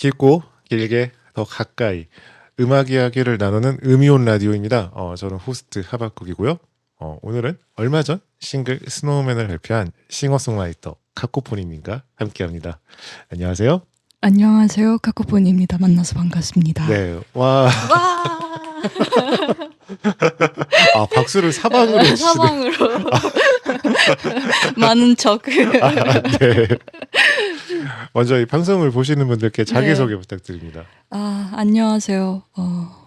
깊고 길게 더 가까이 음악 이야기를 나누는 음이온 라디오입니다. 저는 호스트 하박국이고요. 오늘은 얼마 전 싱글 스노우맨을 발표한 싱어송라이터 카코포니님과 함께합니다. 안녕하세요. 안녕하세요. 카코포니입니다. 만나서 반갑습니다. 네, 와, 와! 박수를 사방으로 치시네. 사방으로 많은 척. 네. 먼저 이 방송을 보시는 분들께 자기소개 부탁드립니다. 안녕하세요.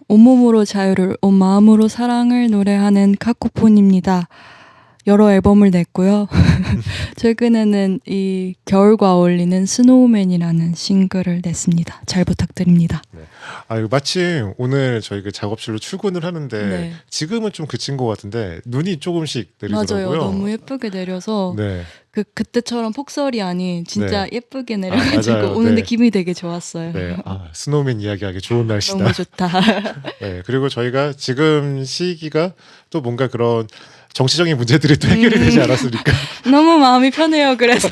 온몸으로 자유를, 온 마음으로 사랑을 노래하는 카코폰입니다. 여러 앨범을 냈고요. 최근에는 이 겨울과 어울리는 스노우맨이라는 싱글을 냈습니다. 잘 부탁드립니다. 네. 이거 마침 오늘 저희 그 작업실로 출근을 하는데 네. 지금은 좀 그친 것 같은데 눈이 조금씩 내리더라고요. 맞아요. 너무 예쁘게 내려서 네. 그때처럼 폭설이 아닌 진짜 네. 예쁘게 내려가지고 맞아요. 오는데 네. 기분이 되게 좋았어요. 네. 스노우맨 이야기하기 좋은 날씨다. 너무 좋다. 네. 그리고 저희가 지금 시기가 또 뭔가 그런 정치적인 문제들이 또 해결이 되지 않았습니까? 너무 마음이 편해요. 그래서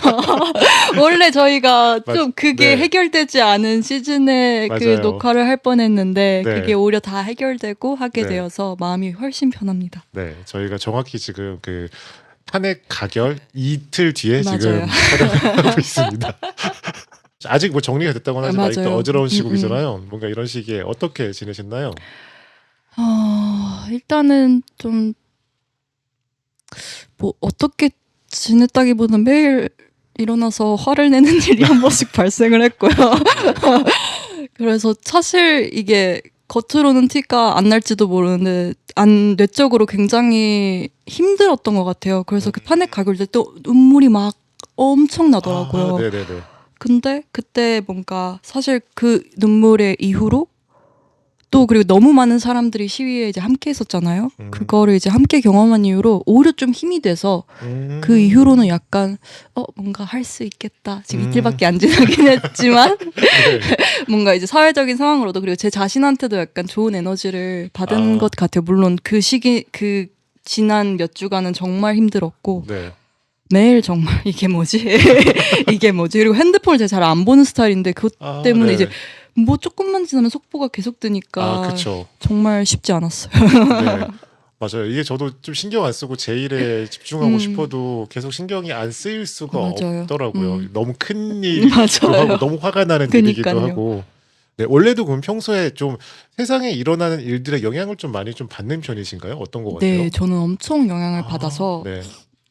원래 저희가 좀 그게 네. 해결되지 않은 시즌에 그 맞아요. 녹화를 할 뻔했는데 네. 그게 오히려 다 해결되고 하게 네. 되어서 마음이 훨씬 편합니다. 네. 저희가 정확히 지금 그 탄핵 가결 이틀 뒤에 맞아요. 지금 촬영하고 있습니다. 아직 뭐 정리가 됐다고는 하지만 아직도 맞아요. 어지러운 시국이잖아요. 뭔가 이런 시기에 어떻게 지내셨나요? 일단은 좀 뭐 어떻게 지냈다기보다는 매일 일어나서 화를 내는 일이 한 번씩 발생을 했고요. 그래서 사실 이게 겉으로는 티가 안 날지도 모르는데 내적으로 굉장히 힘들었던 것 같아요. 그래서 그 탄핵 가결될 때 눈물이 막 엄청 나더라고요. 네네네. 근데 그때 뭔가 사실 그 눈물의 이후로 또 그리고 너무 많은 사람들이 시위에 이제 함께 했었잖아요. 그거를 이제 함께 경험한 이후로 오히려 좀 힘이 돼서 그 이후로는 약간 뭔가 할 수 있겠다. 지금 이틀밖에 안 지나긴 했지만 네. 뭔가 이제 사회적인 상황으로도 그리고 제 자신한테도 약간 좋은 에너지를 받은 것 같아요. 물론 그 시기 그 지난 몇 주간은 정말 힘들었고 네. 매일 정말 이게 뭐지? 이게 뭐지? 그리고 핸드폰을 제가 잘 안 보는 스타일인데 그것 때문에 네. 이제 뭐 조금만 지나면 속보가 계속 뜨니까 그쵸. 정말 쉽지 않았어요. 네. 맞아요. 이게 저도 좀 신경 안 쓰고 제 일에 집중하고 싶어도 계속 신경이 안 쓰일 수가 맞아요. 없더라고요. 너무 큰 일이기도 맞아요. 하고 너무 화가 나는 일이기도 그니까요. 하고. 네, 원래도 그럼 평소에 좀 세상에 일어나는 일들의 영향을 좀 많이 좀 받는 편이신가요? 어떤 것 같아요? 네, 저는 엄청 영향을 받아서 네.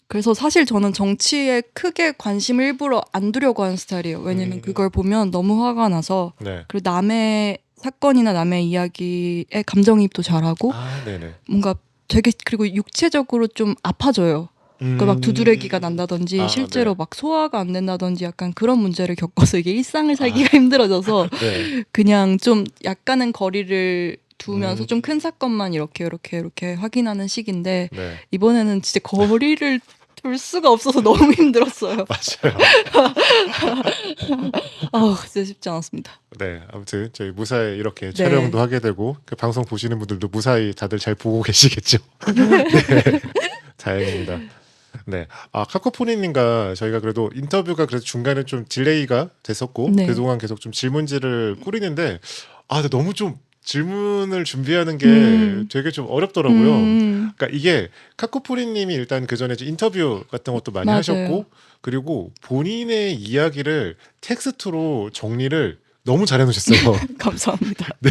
그래서 사실 저는 정치에 크게 관심을 일부러 안 두려고 하는 스타일이에요. 왜냐면 그걸 보면 너무 화가 나서 네. 그리고 남의 사건이나 남의 이야기에 감정이입도 잘하고 네네. 뭔가 되게 그리고 육체적으로 좀 아파져요. 그러니까 막 두드러기가 난다든지 실제로 네. 막 소화가 안 된다든지 약간 그런 문제를 겪어서 이게 일상을 살기가 힘들어져서 네. 그냥 좀 약간은 거리를 두면서 좀 큰 사건만 이렇게 확인하는 시기인데 네. 이번에는 진짜 거리를 둘 수가 없어서 너무 힘들었어요. 맞아요. 진짜 쉽지 않았습니다. 네, 아무튼 저희 무사히 이렇게 촬영도 하게 되고 그 방송 보시는 분들도 무사히 다들 잘 보고 계시겠죠. 네, 다행입니다. 네, 카코포니님과 저희가 그래도 인터뷰가 그래도 중간에 좀 딜레이가 됐었고 네. 그동안 계속 좀 질문지를 꾸리는데 근데 너무 좀 질문을 준비하는 게 되게 좀 어렵더라고요. 그러니까 이게 카코포니님이 일단 그 전에 인터뷰 같은 것도 많이 맞아요. 하셨고 그리고 본인의 이야기를 텍스트로 정리를 너무 잘 해놓으셨어요. 감사합니다. 네.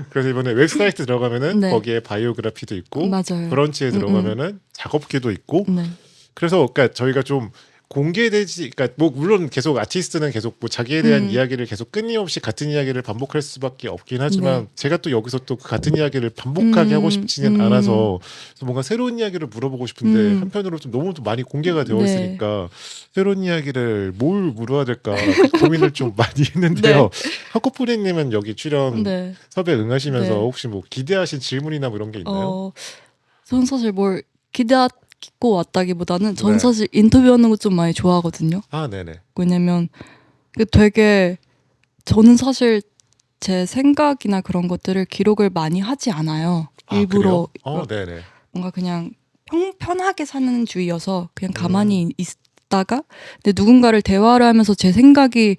그래서 이번에 웹사이트 들어가면은 네. 거기에 바이오그래피도 있고 맞아요. 브런치에 들어가면은 작업기도 있고 네. 그래서 그러니까 저희가 좀 공개되지 그러니까 뭐 물론 계속 아티스트는 계속 뭐 자기에 대한 이야기를 계속 끊임없이 같은 이야기를 반복할 수밖에 없긴 하지만 제가 또 여기서 또 그 같은 이야기를 반복하게 하고 싶지는 않아서 그래서 뭔가 새로운 이야기를 물어보고 싶은데 한편으로 좀 너무 좀 많이 공개가 되어 있으니까 새로운 이야기를 뭘 물어야 될까 고민을 좀 많이 했는데요. 하코프리님은 여기 출연 섭외 응하시면서 혹시 뭐 기대하신 질문이나 뭐 이런 게 있나요? 저는 사실 뭘 기대하고 왔다기보다는 전 사실 인터뷰하는 거 좀 많이 좋아하거든요. 네네. 왜냐면 되게 저는 사실 제 생각이나 그런 것들을 기록을 많이 하지 않아요. 일부러 네네. 뭔가 그냥 편하게 사는 주의여서 그냥 가만히 있다가 근데 누군가를 대화를 하면서 제 생각이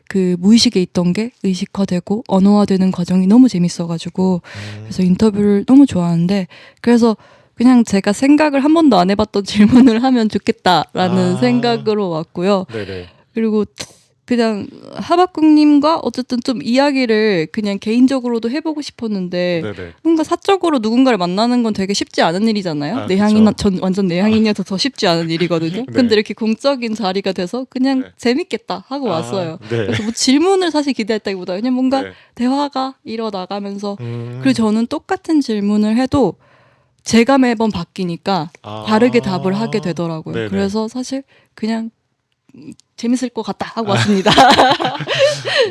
그 무의식에 있던 게 의식화되고 언어화되는 과정이 너무 재밌어가지고 그래서 인터뷰를 너무 좋아하는데 그래서 그냥 제가 생각을 한 번도 안 해봤던 질문을 하면 좋겠다라는 생각으로 왔고요. 네네. 그리고 그냥 하박국님과 어쨌든 좀 이야기를 그냥 개인적으로도 해보고 싶었는데 네네. 뭔가 사적으로 누군가를 만나는 건 되게 쉽지 않은 일이잖아요. 아, 내향인 그쵸. 전 완전 내향인이어서 더 쉽지 않은 일이거든요. 네. 근데 이렇게 공적인 자리가 돼서 그냥 네. 재밌겠다 하고 왔어요. 네. 그래서 뭐 질문을 사실 기대했다기보다 그냥 뭔가 네. 대화가 일어나가면서 그리고 저는 똑같은 질문을 해도 제가 매번 바뀌니까 다르게 답을 하게 되더라고요. 네네. 그래서 사실 그냥 재밌을 것 같다 하고 왔습니다.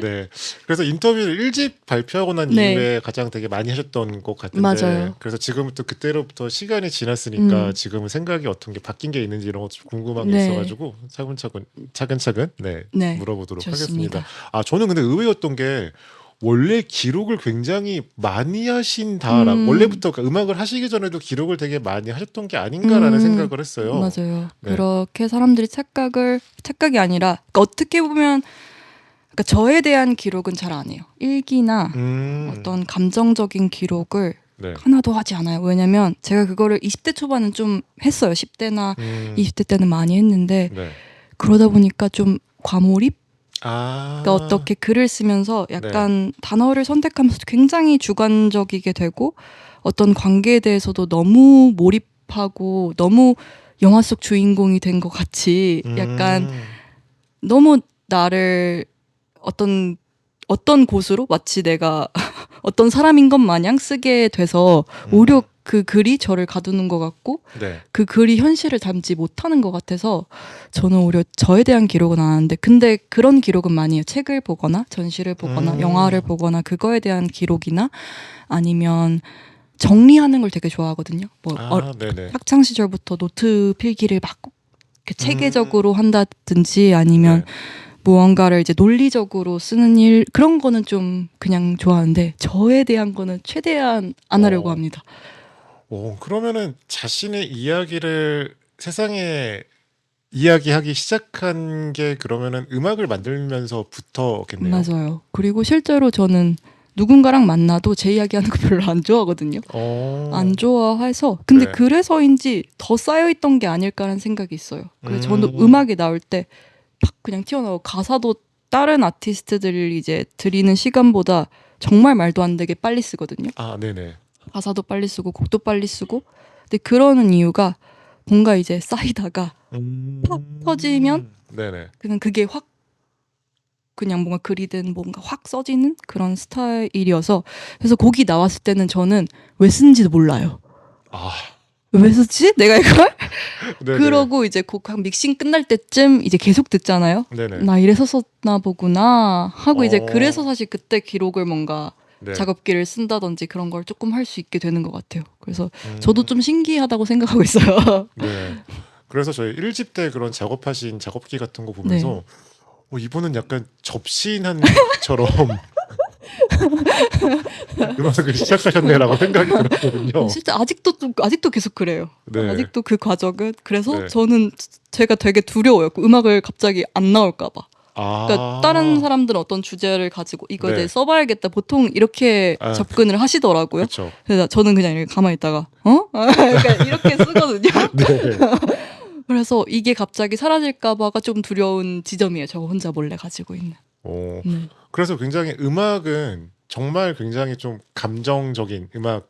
네. 그래서 인터뷰를 1집 발표하고 난 네. 이후에 가장 되게 많이 하셨던 것 같은데 맞아요. 그래서 지금부터 그때로부터 시간이 지났으니까 음. 지금은 생각이 어떤 게 바뀐 게 있는지 이런 것 좀 궁금한 게 네. 있어가지고 차근차근 네. 물어보도록 좋습니다. 하겠습니다. 저는 근데 의외였던 게 원래 기록을 굉장히 많이 하신다라고 원래부터 그러니까 음악을 하시기 전에도 기록을 되게 많이 하셨던 게 아닌가라는 생각을 했어요. 맞아요. 네. 그렇게 사람들이 착각이 아니라 그러니까 어떻게 보면 그러니까 저에 대한 기록은 잘 안 해요. 일기나 어떤 감정적인 기록을 네. 하나도 하지 않아요. 왜냐면 제가 그거를 20대 초반은 좀 했어요. 10대나 20대 때는 많이 했는데 네. 그러다 보니까 좀 과몰입? 아. 그러니까 어떻게 글을 쓰면서 약간 단어를 선택하면서 굉장히 주관적이게 되고 어떤 관계에 대해서도 너무 몰입하고 너무 영화 속 주인공이 된 것 같이 약간 너무 나를 어떤 곳으로 마치 내가 어떤 사람인 것 마냥 쓰게 돼서 오히려 그 글이 저를 가두는 것 같고 네. 그 글이 현실을 담지 못하는 것 같아서 저는 오히려 저에 대한 기록은 안 하는데 근데 그런 기록은 많이 해요. 책을 보거나 전시를 보거나 영화를 보거나 그거에 대한 기록이나 아니면 정리하는 걸 되게 좋아하거든요. 뭐 네네. 학창 시절부터 노트 필기를 막 이렇게 체계적으로 한다든지 아니면 네. 무언가를 이제 논리적으로 쓰는 일 그런 거는 좀 그냥 좋아하는데 저에 대한 거는 최대한 안 하려고 합니다. 그러면은 자신의 이야기를 세상에 이야기하기 시작한 게 그러면은 음악을 만들면서부터겠네요. 맞아요. 그리고 실제로 저는 누군가랑 만나도 제 이야기하는 거 별로 안 좋아하거든요. 안 좋아해서 근데 네. 그래서인지 더 쌓여있던 게 아닐까라는 생각이 있어요. 그래서 저는 음악이 나올 때 팍 그냥 튀어나오고 가사도 다른 아티스트들이 이제 드리는 시간보다 정말 말도 안 되게 빨리 쓰거든요. 네네. 가사도 빨리 쓰고 곡도 빨리 쓰고 근데 그러는 이유가 뭔가 이제 쌓이다가 팍 터지면 네네. 그냥 그게 확 그냥 뭔가 글이든 뭔가 확 써지는 그런 스타일이어서 그래서 곡이 나왔을 때는 저는 왜 쓴지도 몰라요. 왜 썼지? 내가 이걸? 네네. 그러고 이제 곡 한 믹싱 끝날 때쯤 이제 계속 듣잖아요. 네네. 나 이래서 썼나 보구나 하고 이제 그래서 사실 그때 기록을 뭔가 네. 작업기를 쓴다든지 그런 걸 조금 할 수 있게 되는 것 같아요. 그래서 저도 좀 신기하다고 생각하고 있어요. 네. 그래서 저희 1집 때 그런 작업하신 작업기 같은 거 보면서 이분은 약간 접신한처럼 음악을 시작하셨네라고 생각이 들었거든요. 실제 아직도 계속 그래요. 네. 아직도 그 과정은 그래서 네. 저는 제가 되게 두려워요. 그 음악을 갑자기 안 나올까봐. 그러니까 다른 사람들은 어떤 주제를 가지고 이거 이제 써봐야겠다 보통 이렇게 접근을 하시더라고요. 그쵸. 그래서 저는 그냥 이렇게 가만히 있다가 그러니까 이렇게 쓰거든요. 네. 그래서 이게 갑자기 사라질까봐가 좀 두려운 지점이에요. 저 혼자 몰래 가지고 있는. 그래서 굉장히 음악은 정말 굉장히 좀 감정적인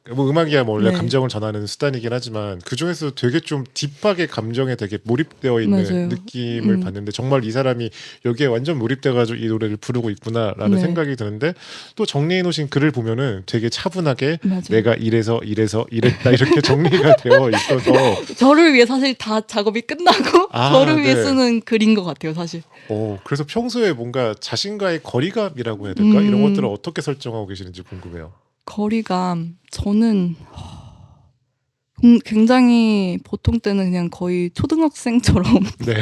음악이야 뭐 원래 감정을 전하는 수단이긴 하지만 그 중에서 되게 좀 딥하게 감정에 되게 몰입되어 있는 맞아요. 느낌을 받는데 정말 이 사람이 여기에 완전 몰입돼가지고 이 노래를 부르고 있구나라는 생각이 드는데 또 정리해 놓으신 글을 보면은 되게 차분하게 맞아요. 내가 이래서 이랬다 이렇게 정리가 되어 있어서 저를 위해 사실 다 작업이 끝나고 저를 위해 네. 쓰는 글인 것 같아요, 사실. 그래서 평소에 뭔가 자신과의 거리감이라고 해야 될까? 이런 것들을 어떻게 설정하고 계시는지 궁금해요. 거리감, 저는 굉장히 보통 때는 그냥 거의 초등학생처럼 네.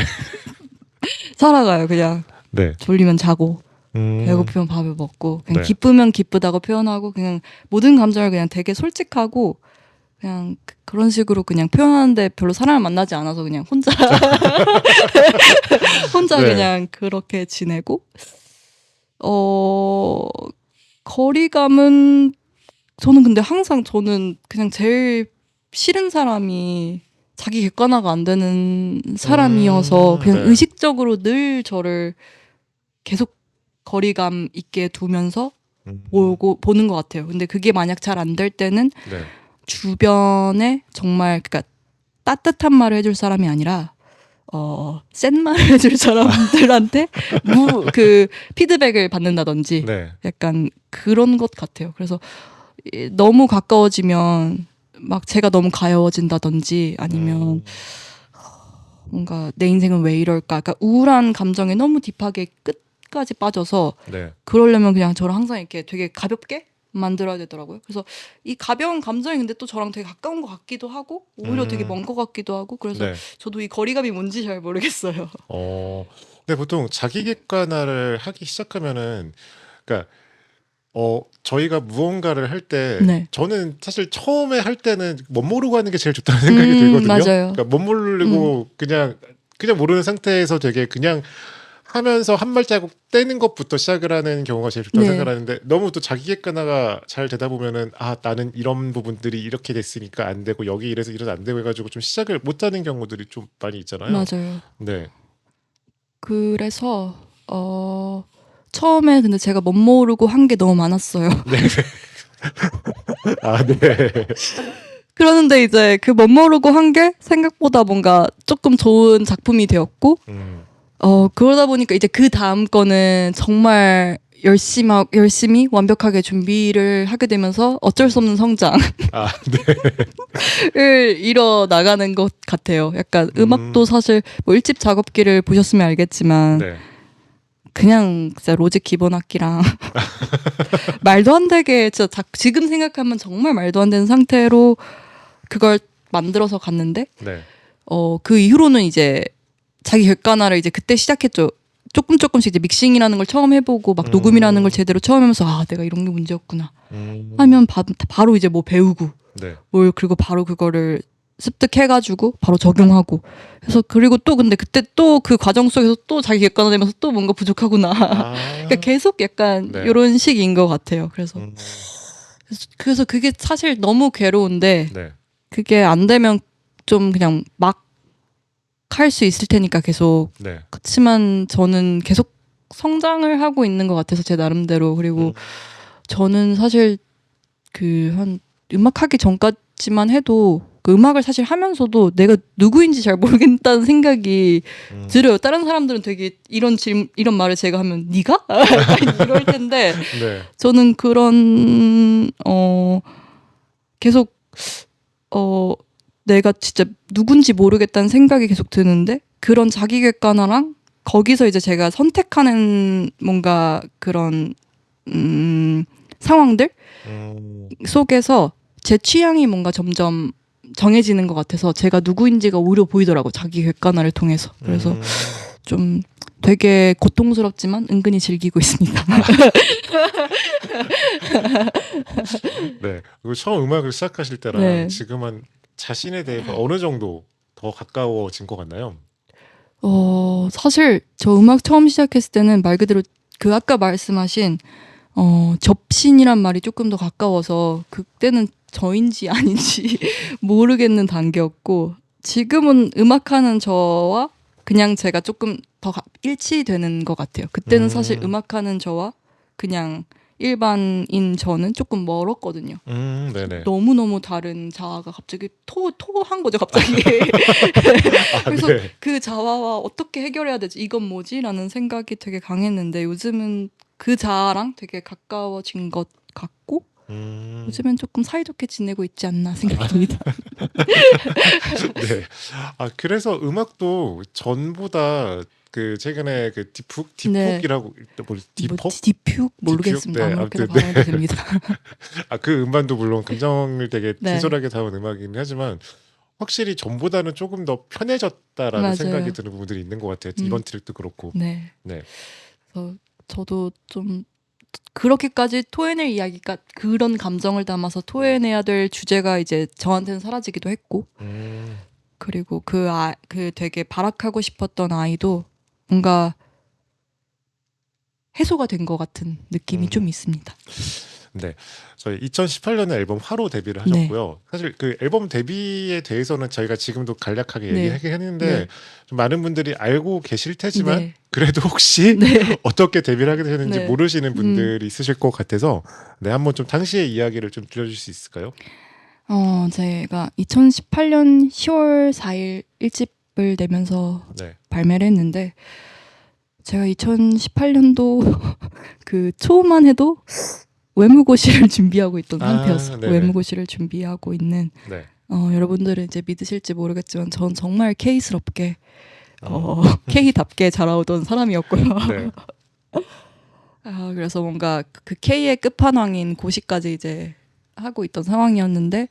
살아가요. 그냥 네. 졸리면 자고 배고프면 밥을 먹고 그냥 네. 기쁘면 기쁘다고 표현하고 그냥 모든 감정을 그냥 되게 솔직하고 그냥 그런 식으로 그냥 표현하는데 별로 사람을 만나지 않아서 그냥 혼자 네. 그냥 그렇게 지내고 어 거리감은 저는 근데 항상 저는 그냥 제일 싫은 사람이 자기 객관화가 안 되는 사람이어서 그냥 네. 의식적으로 늘 저를 계속 거리감 있게 두면서 보는 것 같아요. 근데 그게 만약 잘 안 될 때는 네. 주변에 정말 그러니까 따뜻한 말을 해줄 사람이 아니라 센 말을 해줄 사람들한테 그 피드백을 받는다든지 네. 약간 그런 것 같아요. 그래서 너무 가까워지면 막 제가 너무 가여워진다든지 아니면 뭔가 내 인생은 왜 이럴까? 그러니까 우울한 감정에 너무 딥하게 끝까지 빠져서 네. 그러려면 그냥 저를 항상 이렇게 되게 가볍게 만들어야 되더라고요. 그래서 이 가벼운 감정이 근데 또 저랑 되게 가까운 것 같기도 하고 오히려 되게 먼 것 같기도 하고 그래서 네. 저도 이 거리감이 뭔지 잘 모르겠어요. 근데 보통 자기 객관화를 하기 시작하면은 그러니까 저희가 무언가를 할 때 네. 저는 사실 처음에 할 때는 못 모르고 하는 게 제일 좋다는 생각이 들거든요. 맞아요. 그러니까 못 모르고 그냥 모르는 상태에서 되게 그냥 하면서 한 발자국 떼는 것부터 시작을 하는 경우가 제일 좋다고 네. 생각을 하는데 너무 또 자기 객관화가 잘 되다 보면은 나는 이런 부분들이 이렇게 됐으니까 안 되고 여기 이래서 안 되고 해가지고 좀 시작을 못 하는 경우들이 좀 많이 있잖아요. 맞아요. 네. 그래서 처음에 근데 제가 못 모르고 한 게 너무 많았어요. 네. 네. 그러는데 이제 그 못 모르고 한 게 생각보다 뭔가 조금 좋은 작품이 되었고 그러다 보니까 이제 그 다음 거는 정말 열심히 완벽하게 준비를 하게 되면서 어쩔 수 없는 성장을 네. 이뤄 나가는 것 같아요. 약간 음악도 사실 뭐 1집 작업기를 보셨으면 알겠지만 네. 그냥 진짜 로직 기본 악기랑 말도 안 되게 진짜 지금 생각하면 정말 말도 안 되는 상태로 그걸 만들어서 갔는데 네. 그 이후로는 이제 자기 객관화를 이제 그때 시작했죠. 조금씩 이제 믹싱이라는 걸 처음 해보고 막 녹음이라는 걸 제대로 처음 하면서 내가 이런 게 문제였구나 하면 바로 이제 뭐 배우고 네. 그리고 바로 그거를 습득해가지고 바로 적용하고 그래서 그리고 또 근데 그때 또 그 과정 속에서 또 자기 객관화되면서 또 뭔가 부족하구나 그러니까 계속 약간 네. 이런 식인 것 같아요. 그래서 그게 사실 너무 괴로운데 네. 그게 안 되면 좀 그냥 막 할 수 있을 테니까 계속 네. 그렇지만 저는 계속 성장을 하고 있는 것 같아서 제 나름대로 그리고 저는 사실 그 한 음악 하기 전까지만 해도 그 음악을 사실 하면서도 내가 누구인지 잘 모르겠다는 생각이 들어요. 다른 사람들은 되게 이런 말을 제가 하면 네가? 약간 이럴 텐데 네. 저는 그런 계속 내가 진짜 누군지 모르겠다는 생각이 계속 드는데 그런 자기 객관화랑 거기서 이제 제가 선택하는 뭔가 그런 상황들 속에서 제 취향이 뭔가 점점 정해지는 것 같아서 제가 누구인지가 오히려 보이더라고 자기 객관화를 통해서 그래서 좀 되게 고통스럽지만 은근히 즐기고 있습니다. 네. 그리고 처음 음악을 시작하실 때랑 네. 지금은 자신에 대해서 어느 정도 더 가까워진 것 같나요? 사실 저 음악 처음 시작했을 때는 말 그대로 그 아까 말씀하신 접신이란 말이 조금 더 가까워서 그때는 저인지 아닌지 모르겠는 단계였고 지금은 음악하는 저와 그냥 제가 조금 더 일치되는 것 같아요. 그때는 사실 음악하는 저와 그냥 일반인 저는 조금 멀었거든요. 네네. 너무너무 다른 자아가 갑자기 토한 거죠, 갑자기. 그래서 네. 그 자아와 어떻게 해결해야 되지? 이건 뭐지? 라는 생각이 되게 강했는데 요즘은 그 자아랑 되게 가까워진 것 같고 요즘엔 조금 사이좋게 지내고 있지 않나 생각이 듭니다. 네. 그래서 음악도 전보다 그 최근에 그 디폭이라고 디폭? 디퓨? 모르겠습니다. 네, 아무렇게나 아무튼 발음해도 됩니다. 그 음반도 물론 감정을 되게 네. 진솔하게 담은 음악이긴 하지만 확실히 전보다는 조금 더 편해졌다라는 맞아요. 생각이 드는 부분들이 있는 것 같아요. 이번 트랙도 그렇고. 네. 네. 그래서 저도 좀 그렇게까지 토해낼 이야기가 그런 감정을 담아서 토해내야 될 주제가 이제 저한테는 사라지기도 했고 그리고 그 되게 발악하고 싶었던 아이도 뭔가 해소가 된 것 같은 느낌이 좀 있습니다. 네, 저희 2018년에 앨범 화로 데뷔를 하셨고요. 사실 그 앨범 데뷔에 대해서는 저희가 지금도 간략하게 네. 얘기하긴 했는데 네. 좀 많은 분들이 알고 계실 테지만 네. 그래도 혹시 네. 어떻게 데뷔를 하게 되셨는지 네. 모르시는 분들이 있으실 것 같아서 네, 한번 좀 당시의 이야기를 좀 들려주실 수 있을까요? 제가 2018년 10월 4일 1집을 내면서 네. 발매를 했는데 제가 2018년도 그 초만 해도 외무고시를 준비하고 있던 상태였어요. 네네. 외무고시를 준비하고 있는 네. 여러분들은 이제 믿으실지 모르겠지만 전 정말 K스럽게 K답게 자라오던 사람이었고요. 네. 그래서 뭔가 그 K의 끝판왕인 고시까지 이제 하고 있던 상황이었는데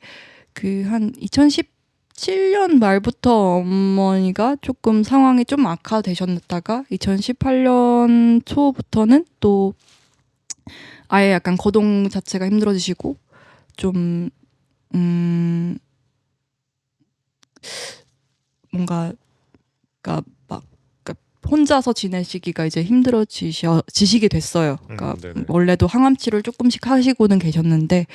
그 한 2017년 말부터 어머니가 조금 상황이 좀 악화되셨다가 2018년 초부터는 또 아예 약간 거동 자체가 힘들어지시고 좀 뭔가 그러니까 막 그러니까 혼자서 지내시기가 이제 힘들어지시게 됐어요. 그러니까 원래도 항암 치료를 조금씩 하시고는 계셨는데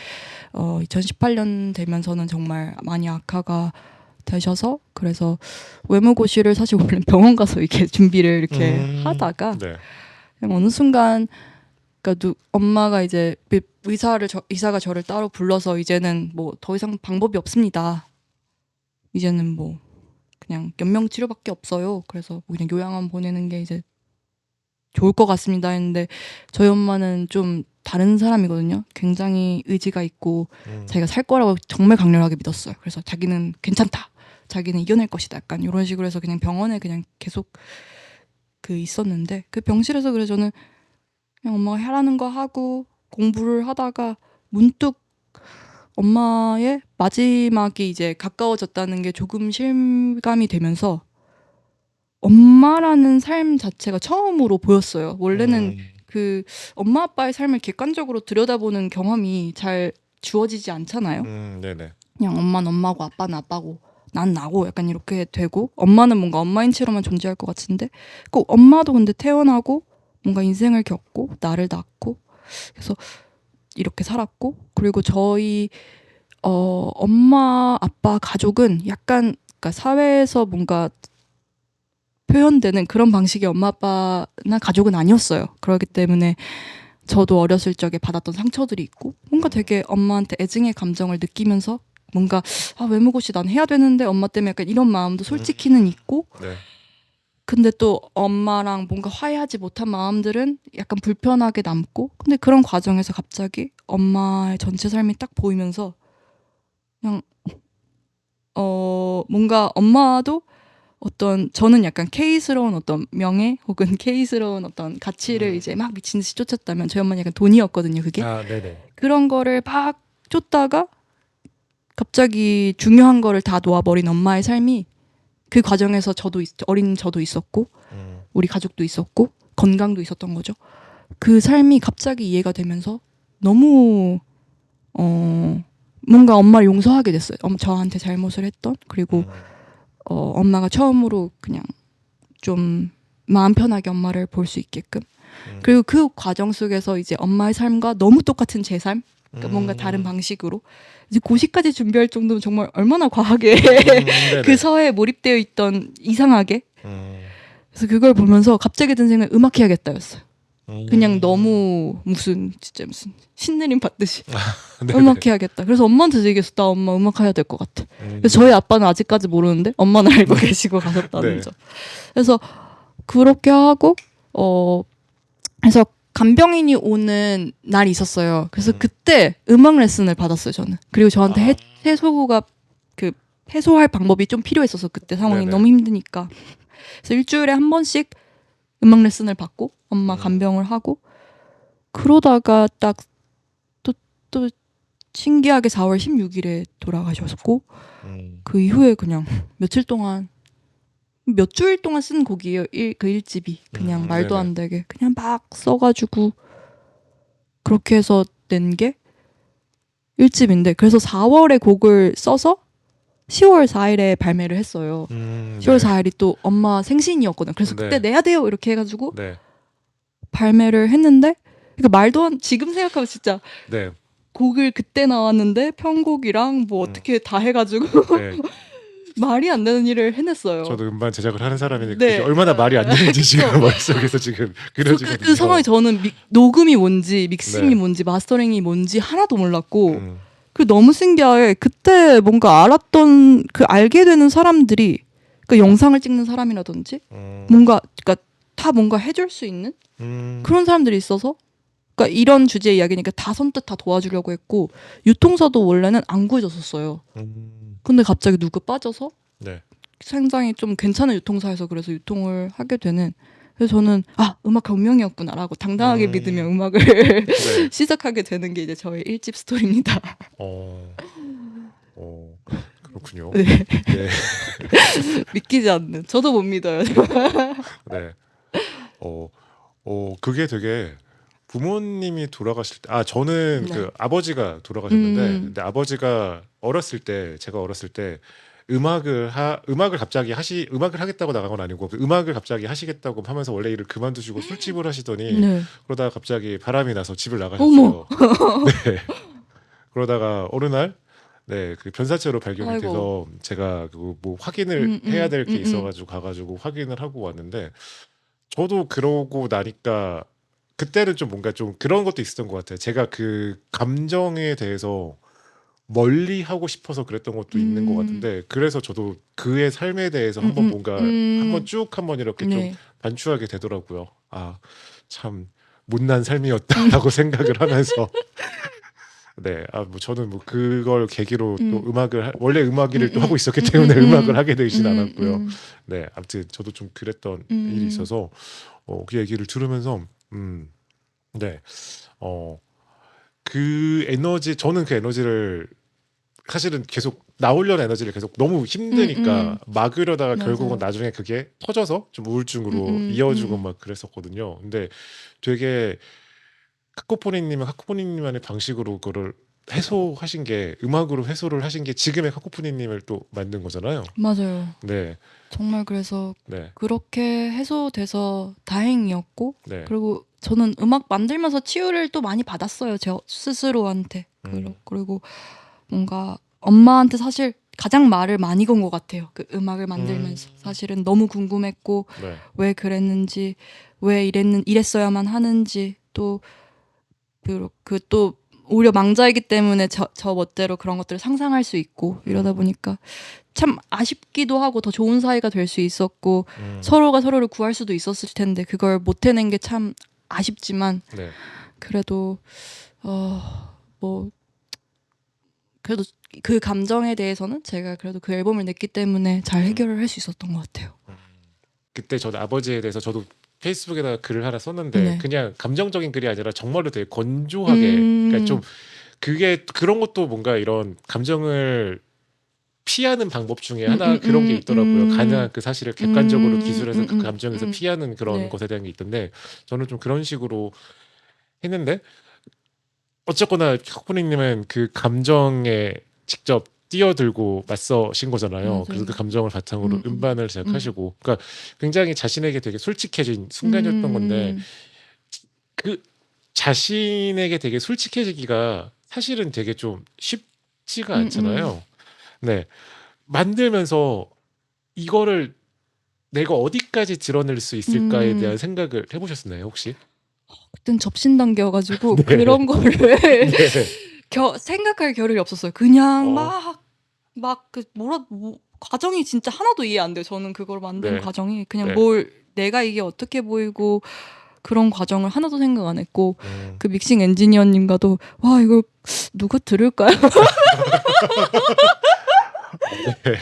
2018년 되면서는 정말 많이 악화가 되셔서 그래서 외무고시를 사실 원래 병원 가서 이렇게 준비를 이렇게 하다가 네. 그냥 어느 순간 그러니까 엄마가 이제 의사가 저를 따로 불러서 이제는 뭐 더 이상 방법이 없습니다. 이제는 뭐 그냥 연명 치료밖에 없어요. 그래서 뭐 그냥 요양원 보내는 게 이제 좋을 것 같습니다 했는데 저희 엄마는 좀 다른 사람이거든요. 굉장히 의지가 있고 자기가 살 거라고 정말 강렬하게 믿었어요. 그래서 자기는 괜찮다. 자기는 이겨낼 것이다. 약간 이런 식으로 해서 그냥 병원에 그냥 계속 그 있었는데 그 병실에서 그래 저는 그냥 엄마가 하라는 거 하고 공부를 하다가 문득 엄마의 마지막이 이제 가까워졌다는 게 조금 실감이 되면서 엄마라는 삶 자체가 처음으로 보였어요. 원래는 그 엄마 아빠의 삶을 객관적으로 들여다보는 경험이 잘 주어지지 않잖아요. 네네. 그냥 엄마는 엄마고 아빠는 아빠고 난 나고 약간 이렇게 되고 엄마는 뭔가 엄마인 채로만 존재할 것 같은데 꼭 엄마도 근데 태어나고 뭔가 인생을 겪고 나를 낳고 그래서 이렇게 살았고 그리고 저희 엄마 아빠 가족은 약간 그러니까 사회에서 뭔가 표현되는 그런 방식의 엄마 아빠나 가족은 아니었어요. 그렇기 때문에 저도 어렸을 적에 받았던 상처들이 있고 뭔가 되게 엄마한테 애증의 감정을 느끼면서 뭔가 외무고시 난 해야 되는데 엄마 때문에 약간 이런 마음도 솔직히는 있고 네. 근데 또 엄마랑 뭔가 화해하지 못한 마음들은 약간 불편하게 남고 근데 그런 과정에서 갑자기 엄마의 전체 삶이 딱 보이면서 그냥 뭔가 엄마도 저는 약간 K스러운 어떤 명예 혹은 K스러운 어떤 가치를 이제 막 미친 듯이 쫓았다면 저희 엄마는 약간 돈이었거든요. 그게 네네. 그런 거를 막 쫓다가 갑자기 중요한 거를 다 놓아버린 엄마의 삶이 그 과정에서 어린 저도 있었고 우리 가족도 있었고 건강도 있었던 거죠. 그 삶이 갑자기 이해가 되면서 너무 뭔가 엄마를 용서하게 됐어요. 저한테 잘못을 했던 그리고 엄마가 처음으로 그냥 좀 마음 편하게 엄마를 볼 수 있게끔 그리고 그 과정 속에서 이제 엄마의 삶과 너무 똑같은 제 삶 그러니까 뭔가 다른 방식으로 이제 고시까지 준비할 정도면 정말 얼마나 과하게 그 서해에 몰입되어 있던 이상하게 그래서 그걸 보면서 갑자기 든 생각이 음악해야겠다였어요. 그냥 너무 진짜 무슨 신내림 받듯이 음악해야겠다. 그래서 엄마한테 얘기했어. 나 엄마 음악해야 될 것 같아. 그래서 저희 아빠는 아직까지 모르는데 엄마는 알고 계시고 가셨다는 점. 그래서 그렇게 하고 그래서 간병인이 오는 날이 있었어요. 그래서 그때 음악 레슨을 받았어요. 저는. 그리고 저한테 해소가 그 해소할 방법이 좀 필요했어서 그때 상황이 너무 힘드니까. 그래서 일주일에 한 번씩 음악 레슨을 받고 엄마 간병을 하고 그러다가 딱 또 신기하게 4월 16일에 돌아가셨고 그 이후에 그냥 며칠 동안 몇 주일 동안 쓴 곡이에요. 그 1집이 그냥 말도 안 되게 그냥 막 써가지고 그렇게 해서 낸 게 1집인데 그래서 4월에 곡을 써서 10월 4일에 발매를 했어요. 10월 4일이 또 엄마 생신이었거든요. 그래서 그때 내야 돼요 이렇게 해가지고 발매를 했는데 그러니까 말도 안 지금 생각하면 진짜 네. 곡을 그때 나왔는데 편곡이랑 뭐 어떻게 다 해가지고 네. 말이 안 되는 일을 해냈어요. 저도 음반 제작을 하는 사람이니까 네. 그게 얼마나 말이 안 되는지 지금 머릿속에서 지금 그려지거든요. 그 상황이 저는 녹음이 뭔지 믹싱이 네. 뭔지 마스터링이 뭔지 하나도 몰랐고 음. 그 너무 신기하게 그때 뭔가 알았던 그 알게 되는 사람들이 그 영상을 찍는 사람이라든지 뭔가 그러니까 다 뭔가 해줄 수 있는 그런 사람들이 있어서 그러니까 이런 주제 이야기니까 다 선뜻 다 도와주려고 했고 유통사도 원래는 안 구해졌었어요. 근데 갑자기 누구 빠져서 네. 굉장히 좀 괜찮은 유통사에서 그래서 유통을 하게 되는 그래서 저는 음악 운명이었구나라고 당당하게 믿으며 음악을 네. 시작하게 되는 게 이제 저의 1집 스토리입니다. 그렇군요. 네. 네. 믿기지 않는 저도 못 믿어요. 네. 그게 되게 부모님이 돌아가실 때, 저는 네. 그 아버지가 돌아가셨는데, 음. 근데 아버지가 제가 어렸을 때 음악을 갑자기 음악을 하겠다고 나간 건 아니고 음악을 갑자기 하시겠다고 하면서 원래 일을 그만두시고 술집을 하시더니 네. 그러다가 갑자기 바람이 나서 집을 어머. 나가셨어요. 네. 그러다가 어느 날 네, 그 변사체로 발견이 아이고. 돼서 제가 그 뭐 확인을 해야 될 게 음. 있어가지고 가가지고 확인을 하고 왔는데 저도 그러고 나니까 그때는 좀 뭔가 좀 그런 것도 있었던 것 같아요. 제가 그 감정에 대해서 멀리 하고 싶어서 그랬던 것도 있는 것 같은데 그래서 저도 그의 삶에 대해서 한번 뭔가 한번 이렇게 좀 네. 반추하게 되더라고요. 참 못난 삶이었다라고 생각을 하면서 네, 뭐 저는 뭐 그걸 계기로 또 원래 음악일을 또 하고 있었기 때문에 음악을 하게 되진 않았고요. 네, 아무튼 저도 좀 그랬던 일이 있어서 그 얘기를 들으면서 네, 저는 그 에너지를 사실은 계속 나오려는 에너지를 계속 너무 힘드니까 막으려다가 맞아요. 결국은 나중에 그게 터져서 좀 우울증으로 이어지고 막 그랬었거든요. 근데 되게 카코포니님만의 방식으로 그거를 해소하신 게 음악으로 해소를 하신 게 지금의 카코포니님을 또 만든 거잖아요. 맞아요. 네, 정말 그래서 네, 그렇게 해소돼서 다행이었고 네. 그리고 저는 음악 만들면서 치유를 또 많이 받았어요. 제 스스로한테. 그리고 뭔가 엄마한테 사실 가장 말을 많이 건 것 같아요. 그 음악을 만들면서 사실은 너무 궁금했고 네. 왜 그랬는지 왜 이랬어야만 하는지 또 오히려 망자이기 때문에 저 멋대로 그런 것들을 상상할 수 있고 이러다 보니까 참 아쉽기도 하고 더 좋은 사이가 될 수 있었고 서로가 서로를 구할 수도 있었을 텐데 그걸 못 해낸 게 참 아쉽지만 네. 그래도 그래도 그 감정에 대해서는 제가 그래도 그 앨범을 냈기 때문에 잘 해결을 할 수 있었던 것 같아요. 그때 저도 아버지에 대해서 저도 페이스북에다가 글을 하나 썼는데 네. 그냥 감정적인 글이 아니라 정말로 되게 건조하게 그러니까 좀 그런 것도 뭔가 이런 감정을 피하는 방법 중에 하나 그런 게 있더라고요. 가능한 그 사실을 객관적으로 기술해서 그 감정에서 피하는 그런 네. 것에 대한 게 있던데 저는 좀 그런 식으로 했는데 어쨌거나 카코포니님은 그 감정에 직접 뛰어들고 맞서신 거잖아요. 맞아요. 그래서 그 감정을 바탕으로 음반을 제작하시고, 그러니까 굉장히 자신에게 되게 솔직해진 순간이었던 건데 그 자신에게 되게 솔직해지기가 사실은 되게 좀 쉽지가 않잖아요. 네, 만들면서 이거를 내가 어디까지 드러낼 수 있을까에 대한 생각을 해보셨나요, 혹시? 그땐 접신 단계여가지고 네. 그런 거를 네. 생각할 겨를이 없었어요. 그냥 어. 과정이 진짜 하나도 이해 안 돼요. 저는 그걸 만든 네. 과정이 그냥 네. 내가 이게 어떻게 보이고 그런 과정을 하나도 생각 안 했고 그 믹싱 엔지니어님과도 와 이걸 누가 들을까요? 네.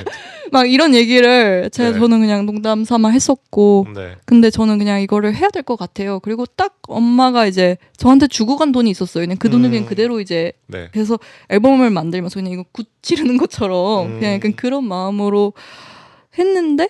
막 이런 얘기를 네. 저는 그냥 농담 삼아 했었고 네. 근데 저는 그냥 이거를 해야 될 것 같아요. 그리고 딱 엄마가 이제 저한테 주고 간 돈이 있었어요. 그냥 그 돈을 그냥 그대로 이제 네. 그래서 앨범을 만들면서 그냥 이거 굿 치르는 것처럼 그냥 약간 그런 마음으로 했는데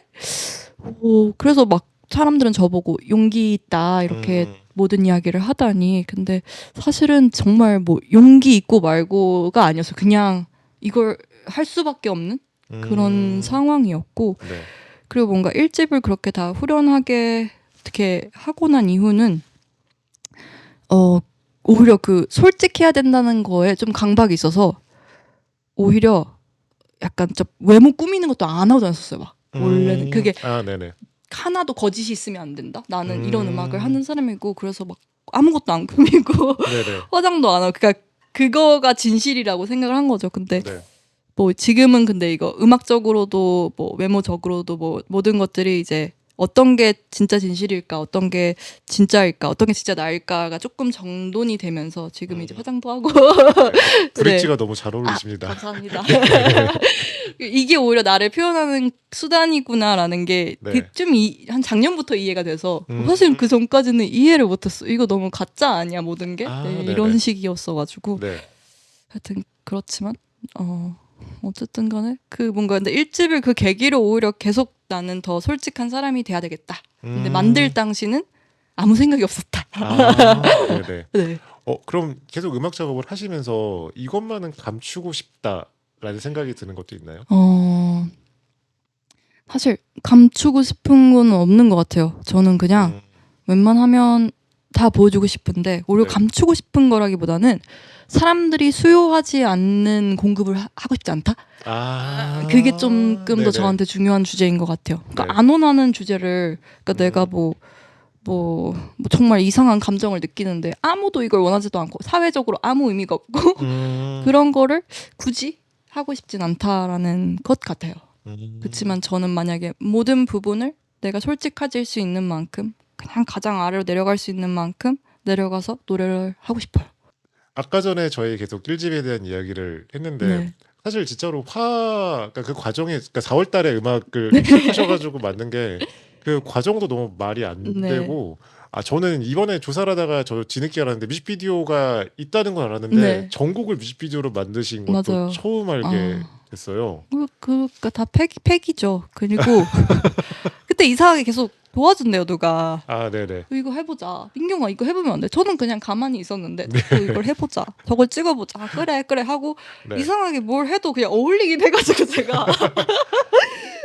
그래서 막 사람들은 저보고 용기 있다 이렇게 모든 이야기를 하다니 근데 사실은 정말 뭐 용기 있고 말고가 아니었어요. 그냥 이걸 할 수밖에 없는 그런 상황이었고 네. 그리고 뭔가 1집을 그렇게 다 후련하게 어떻게 하고 난 이후는 오히려 그 솔직해야 된다는 거에 좀 강박이 있어서 오히려 약간 좀 외모 꾸미는 것도 안 하고 다녔었어요. 막 원래는 그게 네네. 하나도 거짓이 있으면 안 된다. 나는 이런 음악을 음. 하는 사람이고 그래서 막 아무것도 안 꾸미고 네네. 화장도 안 하고 그러니까 그거가 진실이라고 생각을 한 거죠. 근데 네. 뭐 지금은 근데 이거 음악적으로도 뭐 외모적으로도 뭐 모든 것들이 이제 어떤 게 진짜 진실일까, 어떤 게 진짜일까, 어떤 게 진짜 나일까가 조금 정돈이 되면서 지금 이제 화장도 하고 네. 브릿지가 네. 너무 잘 어울리십니다. 감사합니다. 이게 오히려 나를 표현하는 수단이구나라는 게 네. 한 작년부터 이해가 돼서 음. 사실 그 전까지는 이해를 못했어. 이거 너무 가짜 아니야 모든 게 네네. 이런 식이었어가지고 네. 하여튼 그렇지만 어쨌든 간에 그 뭔가 근데 1집을 그 계기로 오히려 계속 나는 더 솔직한 사람이 돼야 되겠다. 근데 만들 당시는 아무 생각이 없었다. 네네. 네. 그럼 계속 음악 작업을 하시면서 이것만은 감추고 싶다라는 생각이 드는 것도 있나요? 사실 감추고 싶은 건 없는 것 같아요. 저는 그냥 웬만하면 다 보여주고 싶은데 오히려 네. 감추고 싶은 거라기보다는 사람들이 수요하지 않는 공급을 하고 싶지 않다. 그게 조금 더 네네. 저한테 중요한 주제인 것 같아요. 그러니까 네. 안 원하는 주제를 그러니까 내가 뭐 정말 이상한 감정을 느끼는데 아무도 이걸 원하지도 않고 사회적으로 아무 의미가 없고 그런 거를 굳이 하고 싶진 않다라는 것 같아요. 그렇지만 저는 만약에 모든 부분을 내가 솔직해질 수 있는 만큼 그냥 가장 아래로 내려갈 수 있는 만큼 내려가서 노래를 하고 싶어요. 아까 전에 저희 계속 1집에 대한 이야기를 했는데 네. 사실 진짜로 그러니까 그 과정에 그러니까 4월 달에 음악을 시작하셔가지고 만든 게 그 과정도 너무 말이 안 네. 되고 저는 이번에 조사를 하다가 저 뒤늦게 알았는데 뮤직비디오가 있다는 건 알았는데 네. 전곡을 뮤직비디오로 만드신 것도 맞아요. 처음 알게 됐어요. 그러니까 다 팩이죠. 그리고 그때 이상하게 계속 도와준대요 누가. 네네. 이거 해보자. 민경아 이거 해보면 안 돼? 저는 그냥 가만히 있었는데 또 이걸 해보자. 저걸 찍어보자. 그래 하고 네. 이상하게 뭘 해도 그냥 어울리긴 해가지고 제가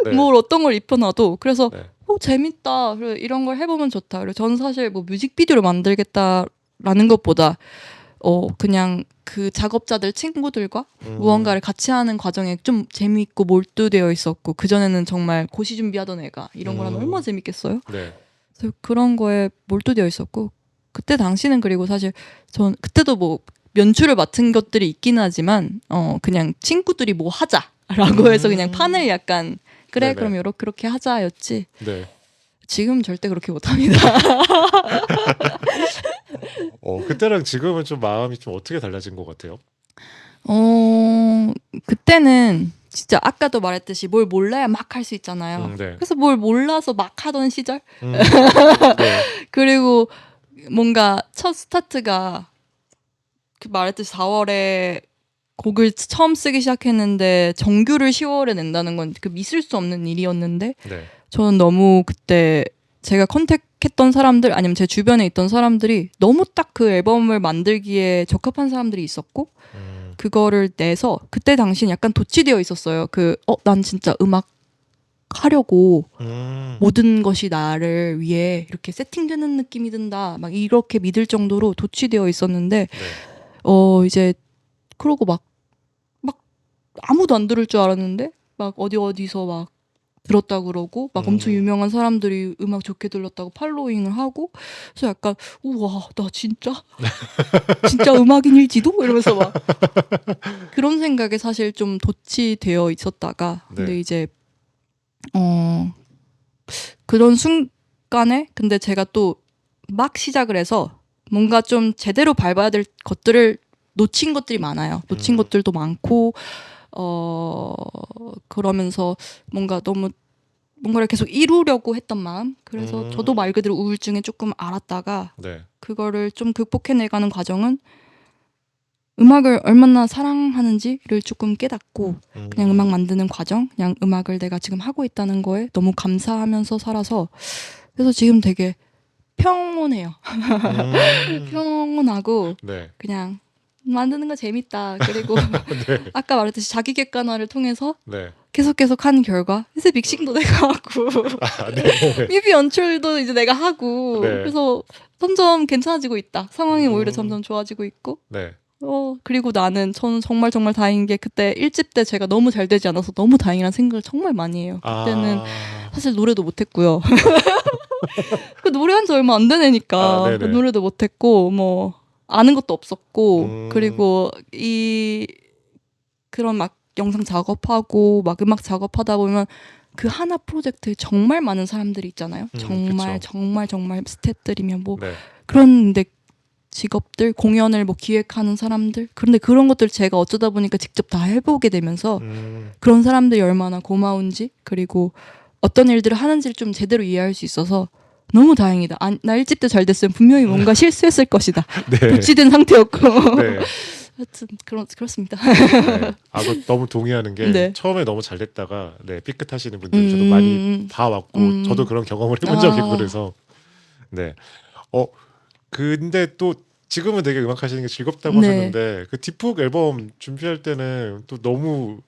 네. 뭘 어떤 걸 입혀놔도 그래서 네. 재밌다. 그래, 이런 걸 해보면 좋다. 그리고 저는 사실 뭐 뮤직비디오를 만들겠다라는 것보다 그냥 그 작업자들 친구들과 무언가를 같이 하는 과정에 좀 재미있고 몰두되어 있었고 그전에는 정말 고시 준비하던 애가 이런 걸 하면 얼마나 재밌겠어요? 네. 그래서 그런 거에 몰두되어 있었고 그때 당시는 그리고 사실 전 그때도 뭐 연출을 맡은 것들이 있긴 하지만 그냥 친구들이 뭐 하자라고 해서 그냥 판을 약간 그래 네네. 그럼 그렇게 하자였지. 네. 지금 절대 그렇게 못합니다. 그때랑 지금은 좀 마음이 좀 어떻게 달라진 것 같아요? 그때는 진짜 아까도 말했듯이 뭘 몰라야 막 할 수 있잖아요. 네. 그래서 뭘 몰라서 막 하던 시절. 네. 그리고 뭔가 첫 스타트가 그 말했듯이 4월에 곡을 처음 쓰기 시작했는데 정규를 10월에 낸다는 건 그 있을 수 없는 일이었는데 네. 저는 너무 그때 제가 컨택했던 사람들 아니면 제 주변에 있던 사람들이 너무 딱 그 앨범을 만들기에 적합한 사람들이 있었고 그거를 내서 그때 당시엔 약간 도취되어 있었어요. 난 진짜 음악 하려고 모든 것이 나를 위해 이렇게 세팅되는 느낌이 든다. 막 이렇게 믿을 정도로 도취되어 있었는데 네. 이제 그러고 막 아무도 안 들을 줄 알았는데 막 어디서 막 들었다 그러고 막 엄청 유명한 사람들이 음악 좋게 들렸다고 팔로잉을 하고 그래서 약간 우와 나 진짜 음악인일지도 이러면서 막 그런 생각에 사실 좀 도취되어 있었다가 네. 근데 이제 그런 순간에 근데 제가 또 막 시작을 해서 뭔가 좀 제대로 밟아야 될 것들을 놓친 것들이 많아요. 놓친 것들도 많고 그러면서 뭔가를 계속 이루려고 했던 마음. 그래서 저도 말 그대로 우울증에 조금 앓았다가 네. 그거를 좀 극복해내가는 과정은 음악을 얼마나 사랑하는지를 조금 깨닫고 그냥 음악 만드는 과정, 그냥 음악을 내가 지금 하고 있다는 거에 너무 감사하면서 살아서 그래서 지금 되게 평온해요. 평온하고 네. 그냥 만드는 거 재밌다. 그리고 네. 아까 말했듯이 자기 객관화를 통해서 네. 계속 하는 결과 이제 믹싱도 내가 하고 아, 네. 뮤비 연출도 이제 내가 하고 네. 그래서 점점 괜찮아지고 있다. 상황이 오히려 음. 점점 좋아지고 있고 네. 그리고 저는 정말 다행인 게 그때 1집 때 제가 너무 잘 되지 않아서 너무 다행이라는 생각을 정말 많이 해요. 그때는 사실 노래도 못했고요. 그 노래한 지 얼마 안 된 애니까 네네. 노래도 못했고 뭐 아는 것도 없었고 그리고 그런 막 영상 작업하고 막 음악 작업하다 보면 그 하나 프로젝트에 정말 많은 사람들이 있잖아요. 정말 그쵸. 정말 스태프들이면 뭐 네. 그런데 직업들 공연을 뭐 기획하는 사람들 그런데 그런 것들 제가 어쩌다 보니까 직접 다 해보게 되면서 그런 사람들이 얼마나 고마운지 그리고 어떤 일들을 하는지를 좀 제대로 이해할 수 있어서 너무 다행이다. 나 1집 때 잘 됐으면 분명히 뭔가 실수했을 것이다. 네. 도취된 상태였고 네. 하여튼 그렇습니다. 네. 그거 너무 동의하는 게 네. 처음에 너무 잘 됐다가 삐끗하시는 분들 저도 많이 봐왔고 저도 그런 경험을 해본 적이 있고 그래서 네. 근데 또 지금은 되게 음악 하시는 게 즐겁다고 네. 하셨는데 그 딥북 앨범 준비할 때는 또 너무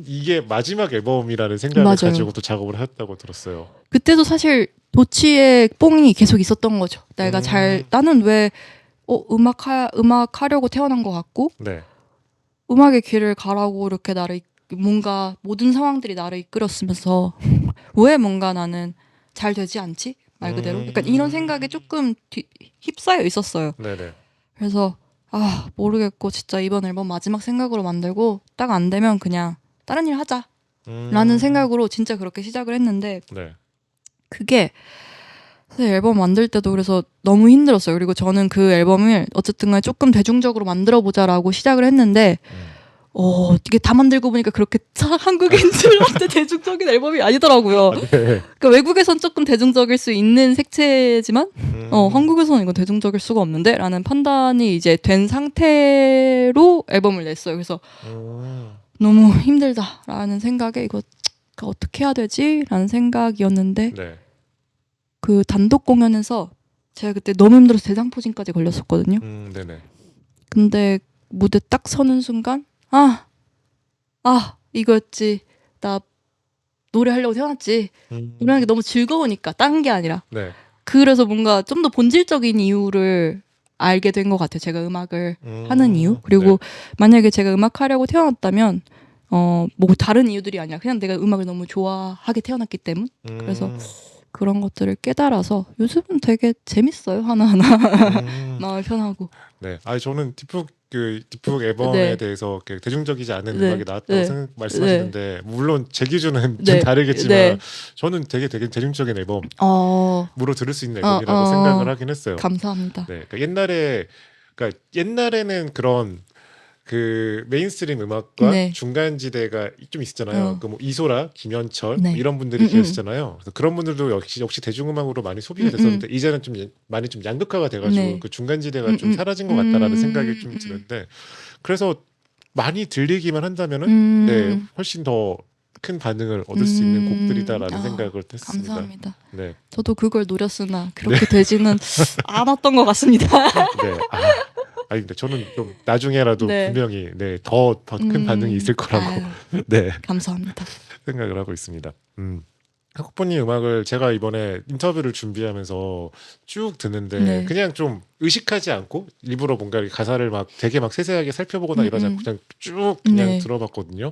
이게 마지막 앨범이라는 생각을 맞아요. 가지고 또 작업을 하셨다고 들었어요. 그때도 사실 도치의 뽕이 계속 있었던 거죠. 나는 왜 음악 하려고 태어난 것 같고 네. 음악의 길을 가라고 이렇게 뭔가 모든 상황들이 나를 이끌었으면서 왜 뭔가 나는 잘 되지 않지? 말 그대로 약간 이런 생각에 조금 휩싸여 있었어요. 네네. 그래서 모르겠고 진짜 이번 앨범 마지막 생각으로 만들고 딱 안 되면 그냥 다른 일 하자 라는 생각으로 진짜 그렇게 시작을 했는데 네. 그게 사실 앨범 만들 때도 그래서 너무 힘들었어요. 그리고 저는 그 앨범을 어쨌든 간에 조금 대중적으로 만들어 보자라고 시작을 했는데 이게 다 만들고 보니까 그렇게 한국인들한테 대중적인 앨범이 아니더라고요. 네. 그러니까 외국에선 조금 대중적일 수 있는 색채지만 한국에서는 이거 대중적일 수가 없는데 라는 판단이 이제 된 상태로 앨범을 냈어요. 그래서 너무 힘들다라는 생각에 이거 어떻게 해야 되지? 라는 생각이었는데 네. 그 단독 공연에서 제가 그때 너무 힘들어서 대장포진까지 걸렸었거든요. 네네. 근데 무대 딱 서는 순간 이거였지. 나 노래하려고 태어났지. 노래하는 게 너무 즐거우니까 딴 게 아니라. 네. 그래서 뭔가 좀 더 본질적인 이유를 알게 된 것 같아요. 제가 음악을 하는 이유. 그리고 만약에 제가 음악하려고 태어났다면 뭐 다른 이유들이 아니라 그냥 내가 음악을 너무 좋아하게 태어났기 때문. 그래서 그런 것들을 깨달아서 요즘은 되게 재밌어요. 하나하나. 마음이 편하고. 네. 저는 딥북 앨범에 대해서 대중적이지 않은 음악이 나왔다고 말씀하시는데 물론 제 기준은 좀 다르겠지만 저는 되게 대중적인 앨범으로 들을 수 있는 앨범이라고 생각을 하긴 했어요. 감사합니다. 네. 옛날에는 그런 그 메인스트림 음악과 중간지대가 좀 있었잖아요. 그 뭐 이소라, 김현철 뭐 이런 분들이 계시잖아요. 그래서 그런 분들도 역시 대중음악으로 많이 소비가 됐었는데 이제는 좀 많이 좀 양극화가 돼가지고 그 중간지대가 좀 사라진 것 같다라는 생각이 좀 드는데 그래서 많이 들리기만 한다면은 훨씬 더 큰 반응을 얻을 수 있는 곡들이다라는 생각을 했습니다. 감사합니다. 네. 저도 그걸 노렸으나 그렇게 되지는 않았던 것 같습니다. 네. 근데 저는 좀 나중에라도 분명히 더 큰 반응이 있을 거라고 감사합니다. 생각을 하고 있습니다. 학국보님 음악을 제가 이번에 인터뷰를 준비하면서 쭉 듣는데 그냥 좀 의식하지 않고 일부러 뭔가 가사를 되게 세세하게 살펴보거나 이러지 않고 그냥 쭉 그냥 들어봤거든요.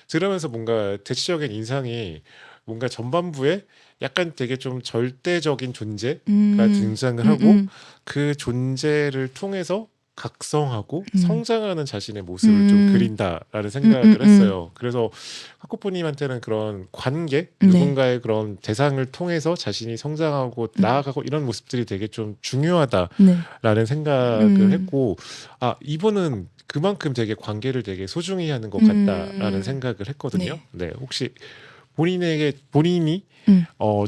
들으면서 뭔가 대체적인 인상이 뭔가 전반부에 약간 되게 좀 절대적인 존재가 등장을 하고 그 존재를 통해서 각성하고 성장하는 자신의 모습을 좀 그린다라는 생각을 했어요. 그래서 학구포님한테는 그런 관계, 누군가의 그런 대상을 통해서 자신이 성장하고 나아가고 이런 모습들이 되게 좀 중요하다라는 생각을 했고 이분은 그만큼 되게 관계를 되게 소중히 하는 것 같다라는 생각을 했거든요. 네, 혹시 본인이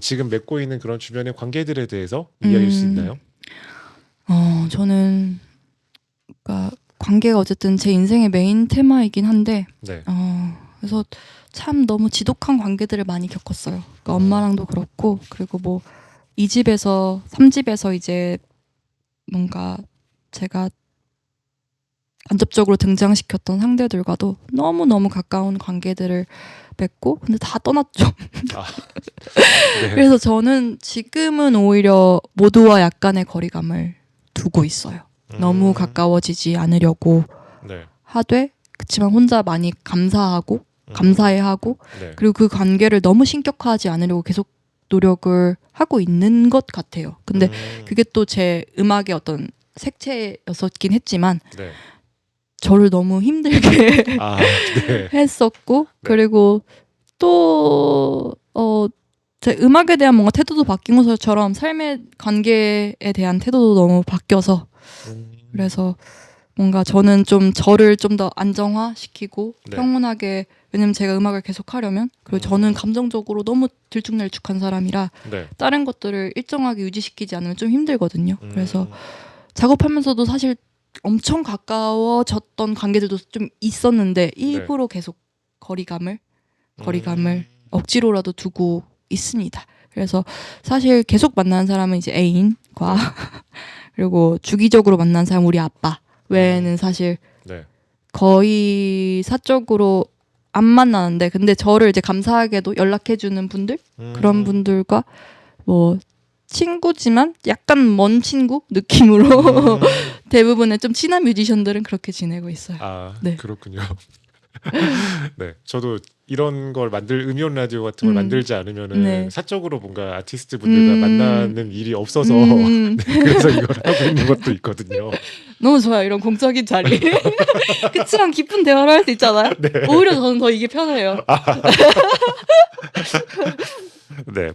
지금 맺고 있는 그런 주변의 관계들에 대해서 이야기할 수 있나요? 저는 그러니까 관계가 어쨌든 제 인생의 메인 테마이긴 한데 그래서 참 너무 지독한 관계들을 많이 겪었어요. 그러니까 엄마랑도 그렇고 그리고 뭐 2집에서 3집에서 이제 뭔가 제가 간접적으로 등장시켰던 상대들과도 너무너무 가까운 관계들을 맺고 근데 다 떠났죠. 아, 네. 그래서 저는 지금은 오히려 모두와 약간의 거리감을 두고 있어요. 너무 가까워지지 않으려고 네. 하되 그치만 혼자 많이 감사하고 음. 감사해하고 네. 그리고 그 관계를 너무 신격화하지 않으려고 계속 노력을 하고 있는 것 같아요. 근데 그게 또 제 음악의 어떤 색채였었긴 했지만 네. 저를 너무 힘들게 아, 네. 했었고 네. 그리고 또 제 음악에 대한 뭔가 태도도 바뀐 것처럼 삶의 관계에 대한 태도도 너무 바뀌어서 그래서 뭔가 저는 좀 저를 좀 더 안정화시키고 네. 평온하게 왜냐면 제가 음악을 계속 하려면 그리고 저는 감정적으로 너무 들쭉날쭉한 사람이라 네. 다른 것들을 일정하게 유지시키지 않으면 좀 힘들거든요. 그래서 작업하면서도 사실 엄청 가까워졌던 관계들도 좀 있었는데 일부러 계속 거리감을 억지로라도 두고 있습니다. 그래서 사실 계속 만나는 사람은 이제 애인과 그리고 주기적으로 만나는 사람 우리 아빠 외에는 사실 네. 거의 사적으로 안 만나는데 근데 저를 이제 감사하게도 연락해주는 분들 그런 분들과 뭐 친구지만 약간 먼 친구 느낌으로 대부분의 좀 친한 뮤지션들은 그렇게 지내고 있어요. 아, 네. 그렇군요. 네, 저도 이런 걸 음이온 라디오 같은 걸 만들지 않으면은 네. 사적으로 뭔가 아티스트 분들과 만나는 일이 없어서 네, 그래서 이걸 하고 있는 것도 있거든요. 너무 좋아요. 이런 공적인 자리. 그치만 깊은 대화를 할 수 있잖아요. 네. 오히려 저는 더 이게 편해요. 네.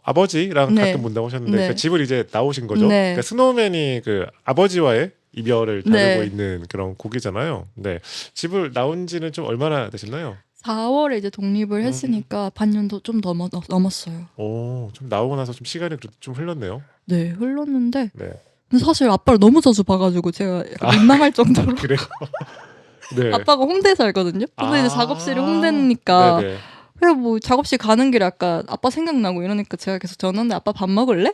아버지랑 네. 가끔 본다고 하셨는데 네. 그 집을 이제 나오신 거죠. 네. 그러니까 스노우맨이 그 아버지와의 이별을 다루고 네. 있는 그런 곡이잖아요. 네. 집을 나온 지는 좀 얼마나 되셨나요? 4월에 이제 독립을 했으니까 반년도 좀 넘었어요. 오, 좀 나오고 나서 좀 시간이 그래도 좀 흘렀네요. 네, 흘렀는데 네. 근데 사실 아빠를 너무 자주 봐가지고 제가 약간 민망할 정도로 그래요? 네. 아빠가 홍대에 살거든요. 근데 이제 작업실이 홍대니까 네네. 그래서 뭐 작업실 가는 길에 약간 아빠 생각나고 이러니까 제가 계속 전화했는데 아빠 밥 먹을래?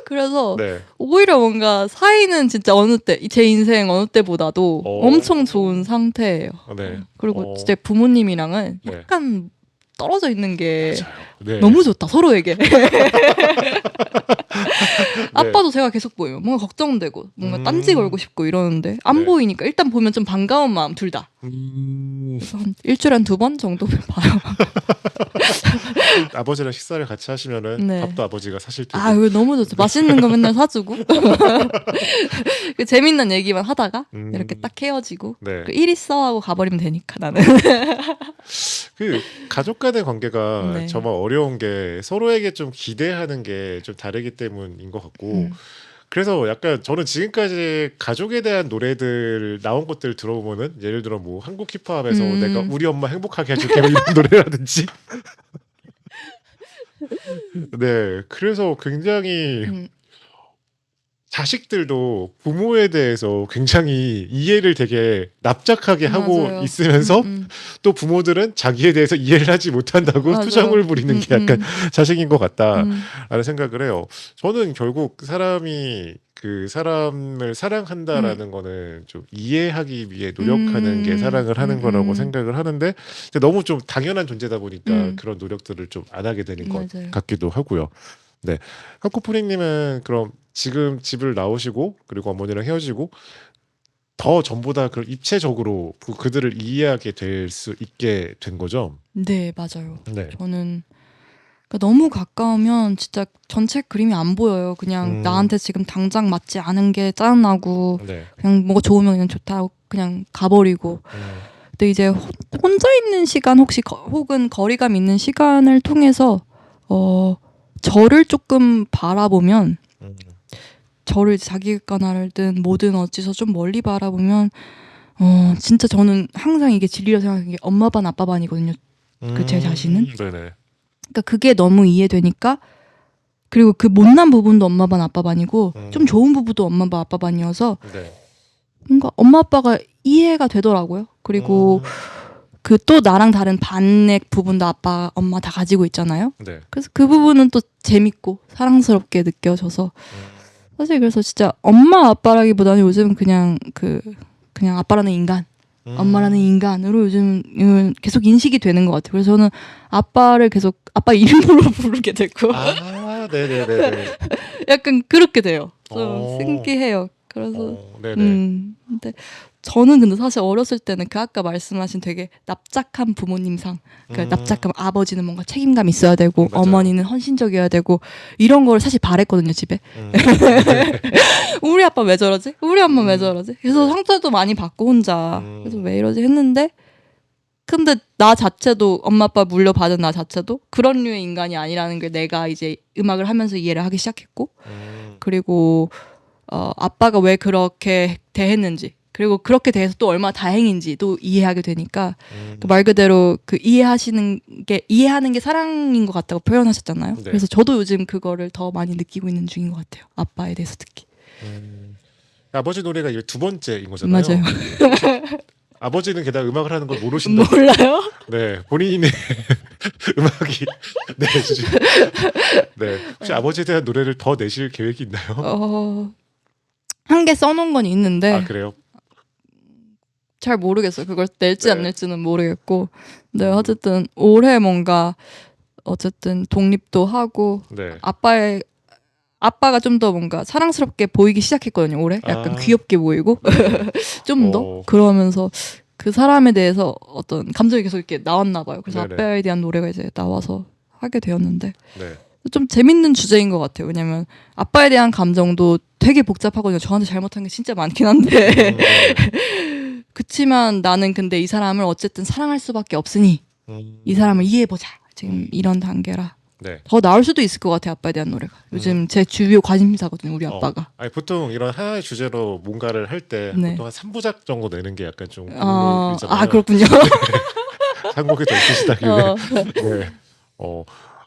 그래서 네. 오히려 뭔가 사이는 진짜 어느 때 제 인생 어느 때보다도 엄청 좋은 상태예요. 네. 그리고 진짜 부모님이랑은 네. 약간 떨어져 있는 게 네. 너무 좋다 서로에게. 아빠도 제가 계속 보여요. 뭔가 걱정되고 뭔가 딴지 걸고 싶고 이러는데 안 네. 보이니까 일단 보면 좀 반가운 마음 둘 다. 그래서 한 일주일에 한 2번 정도는 봐요. 아버지랑 식사를 같이 하시면은 네. 밥도 아버지가 사실 테고. 아, 이거 너무 좋죠. 맛있는 거 맨날 사주고 그 재밌는 얘기만 하다가 이렇게 딱 헤어지고 네. 그 일 있어 하고 가버리면 되니까 나는. 그 가족 간의 관계가 네. 정말 어려운 게 서로에게 좀 기대하는 게 좀 다르기 때문인 것 같고 그래서 약간 저는 지금까지 가족에 대한 노래들 나온 것들 들어보면은 예를 들어 뭐 한국 힙합에서 내가 우리 엄마 행복하게 해줄게 뭐 이런 노래라든지 네 그래서 굉장히 자식들도 부모에 대해서 굉장히 이해를 되게 납작하게 하고 맞아요. 있으면서 또 부모들은 자기에 대해서 이해를 하지 못한다고 맞아요. 투정을 부리는 게 약간 자식인 것 같다라는 생각을 해요. 저는 결국 사람이 그 사람을 사랑한다라는 거는 좀 이해하기 위해 노력하는 게 사랑을 하는 거라고 생각을 하는데 너무 좀 당연한 존재다 보니까 그런 노력들을 좀 안 하게 되는 것 맞아요. 같기도 하고요. 네, 한코프리님은 그럼 지금 집을 나오시고 그리고 어머니랑 헤어지고 더 전보다 그 입체적으로 그들을 이해하게 될 수 있게 된 거죠. 네, 맞아요. 네. 저는 그러니까 너무 가까우면 진짜 전체 그림이 안 보여요. 그냥 나한테 지금 당장 맞지 않은 게 짜증나고 네. 그냥 뭐가 좋으면 그냥 좋다고 그냥 가버리고 근데 이제 혼자 있는 시간 혹은 거리감 있는 시간을 통해서 저를 조금 바라보면 저를 자기 객관화든 뭐든 어찌서 좀 멀리 바라보면 진짜 저는 항상 이게 진리라 생각하는 게 엄마 반 아빠 반이거든요. 그 제 자신은. 네네. 그러니까 그게 너무 이해되니까 그리고 그 못난 부분도 엄마 반 아빠 반이고 좀 좋은 부분도 엄마 반 아빠 반이어서 네. 뭔가 엄마 아빠가 이해가 되더라고요. 그리고 그 또 나랑 다른 반의 부분도 아빠 엄마 다 가지고 있잖아요. 네. 그래서 그 부분은 또 재밌고 사랑스럽게 느껴져서 사실 그래서 진짜 엄마 아빠라기보다는 요즘 그냥 그냥 아빠라는 인간, 엄마라는 인간으로 요즘 계속 인식이 되는 것 같아요. 그래서 저는 아빠를 계속 아빠 이름으로 부르게 되고 네네네네. 약간 그렇게 돼요. 좀 어. 신기해요. 그래서 네네. 근데 저는 근데 사실 어렸을 때는 그 아까 말씀하신 되게 납작한 부모님상, 그러니까 납작한 아버지는 뭔가 책임감 있어야 되고 맞아요. 어머니는 헌신적이어야 되고 이런 걸 사실 바랬거든요 집에. 네. 우리 아빠 왜 저러지? 우리 엄마 왜 저러지? 그래서 네. 상처도 많이 받고 혼자 그래서 왜 이러지 했는데 근데 나 자체도 엄마 아빠 물려받은 나 자체도 그런 류의 인간이 아니라는 걸 내가 이제 음악을 하면서 이해를 하기 시작했고 그리고 아빠가 왜 그렇게 대했는지 그리고 그렇게 대해서 또 얼마나 다행인지도 이해하게 되니까 그말 그대로 그 이해하는 게 사랑인 것 같다고 표현하셨잖아요. 네. 그래서 저도 요즘 그거를 더 많이 느끼고 있는 중인 것 같아요. 아빠에 대해서 특히. 아버지 노래가 이게 두 번째인 거잖아요. 맞아요. 아버지는 게다가 음악을 하는 걸 모르신다. 몰라요? 네, 본인의 음악이 네, 네. 혹시 아버지에 대한 노래를 더 내실 계획이 있나요? 한 개 써놓은 건 있는데 아 그래요? 잘 모르겠어요. 그걸 낼지 안 네. 낼지는 모르겠고. 네, 어쨌든 올해 뭔가 어쨌든 독립도 하고 네. 아빠가 좀 더 뭔가 사랑스럽게 보이기 시작했거든요. 올해 약간 귀엽게 보이고 좀 더 그러면서 그 사람에 대해서 어떤 감정이 계속 이렇게 나왔나 봐요. 그래서 네네. 아빠에 대한 노래가 이제 나와서 하게 되었는데 네. 좀 재밌는 주제인 것 같아요. 왜냐면 아빠에 대한 감정도 되게 복잡하거든요. 저한테 잘못한 게 진짜 많긴 한데 그치만 나는 근데 이 사람을 어쨌든 사랑할 수밖에 없으니 이 사람을 이해해보자. 지금 이런 단계라 네. 더 나올 수도 있을 것 같아요. 아빠에 대한 노래가. 요즘 제 주요 관심사거든요. 우리 아빠가. 아니, 보통 이런 하나의 주제로 뭔가를 할 때 네. 보통 한 3부작 정도 내는 게 약간 좀 국룰이잖아요. 아 그렇군요. 한국에 더 있으시다길래. 네. 뭐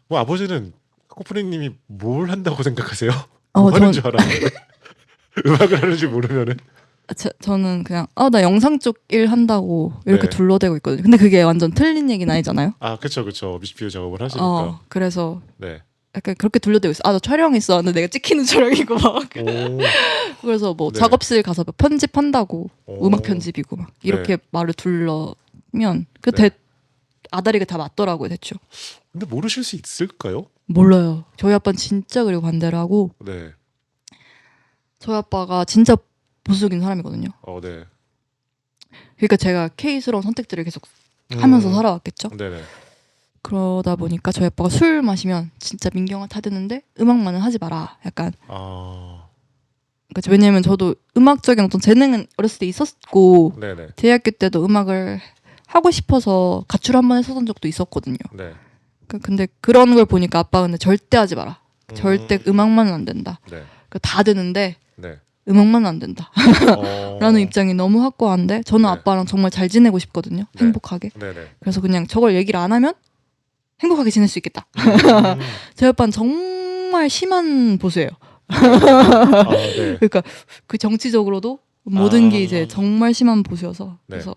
아버지는 코프리님이 뭘 한다고 생각하세요? 뭐 하는 줄 알았는데 음악을 하는 줄 모르면은. 저는 그냥 나 영상 쪽 일 한다고 이렇게 네. 둘러대고 있거든요. 근데 그게 완전 틀린 얘기는 아니잖아요. 아 그쵸. 뮤직비디오 작업을 하시니까. 그래서 네. 약간 그렇게 둘러대고 있어. 나 촬영했어. 근데 내가 찍히는 촬영이고 막. 그래서 뭐 네. 작업실 가서 편집한다고 오. 음악 편집이고 막 이렇게 말을 둘러면 아다리가 다 맞더라고요. 대충. 근데 모르실 수 있을까요? 몰라요. 저희 아빠는 진짜 그리고 반대를 하고 네. 저희 아빠가 진짜 보수적인 사람이거든요. 네. 그러니까 제가 K스러운 선택들을 계속 하면서 살아왔겠죠. 네네. 그러다 보니까 저희 아빠가 술 마시면 진짜 민경아 타드는데 음악만은 하지 마라. 약간. 그러니까 왜냐면 저도 음악적인 어떤 재능은 어렸을 때 있었고 네네. 대학교 때도 음악을 하고 싶어서 가출 한번 했었던 적도 있었거든요. 네. 근데 그런 걸 보니까 아빠가 근데 절대 하지 마라. 절대 음악만은 안 된다. 네. 다 되는데 네. 음악만은 안 된다. 라는 입장이 너무 확고한데 저는 네. 아빠랑 정말 잘 지내고 싶거든요. 네. 행복하게. 네네. 그래서 그냥 저걸 얘기를 안 하면 행복하게 지낼 수 있겠다. 저희 아빠는 정말 심한 보수예요. 네. 그러니까 그 정치적으로도 모든 게 이제 정말 심한 보수여서 네. 그래서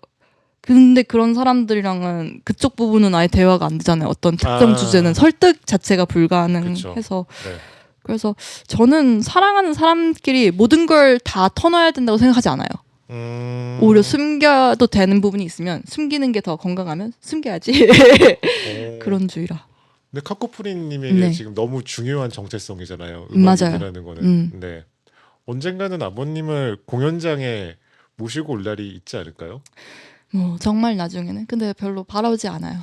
근데 그런 사람들이랑은 그쪽 부분은 아예 대화가 안 되잖아요. 어떤 특정 주제는 설득 자체가 불가능해서 네. 그래서 저는 사랑하는 사람끼리 모든 걸 다 터놔야 된다고 생각하지 않아요. 오히려 숨겨도 되는 부분이 있으면 숨기는 게 더 건강하면 숨겨야지. 그런 주의라. 근데 카코프리님에게 네. 지금 너무 중요한 정체성이잖아요. 맞아요. 음악이라는 거는. 네. 언젠가는 아버님을 공연장에 모시고 올 날이 있지 않을까요? 뭐 정말 나중에는 근데 별로 바라지 않아요.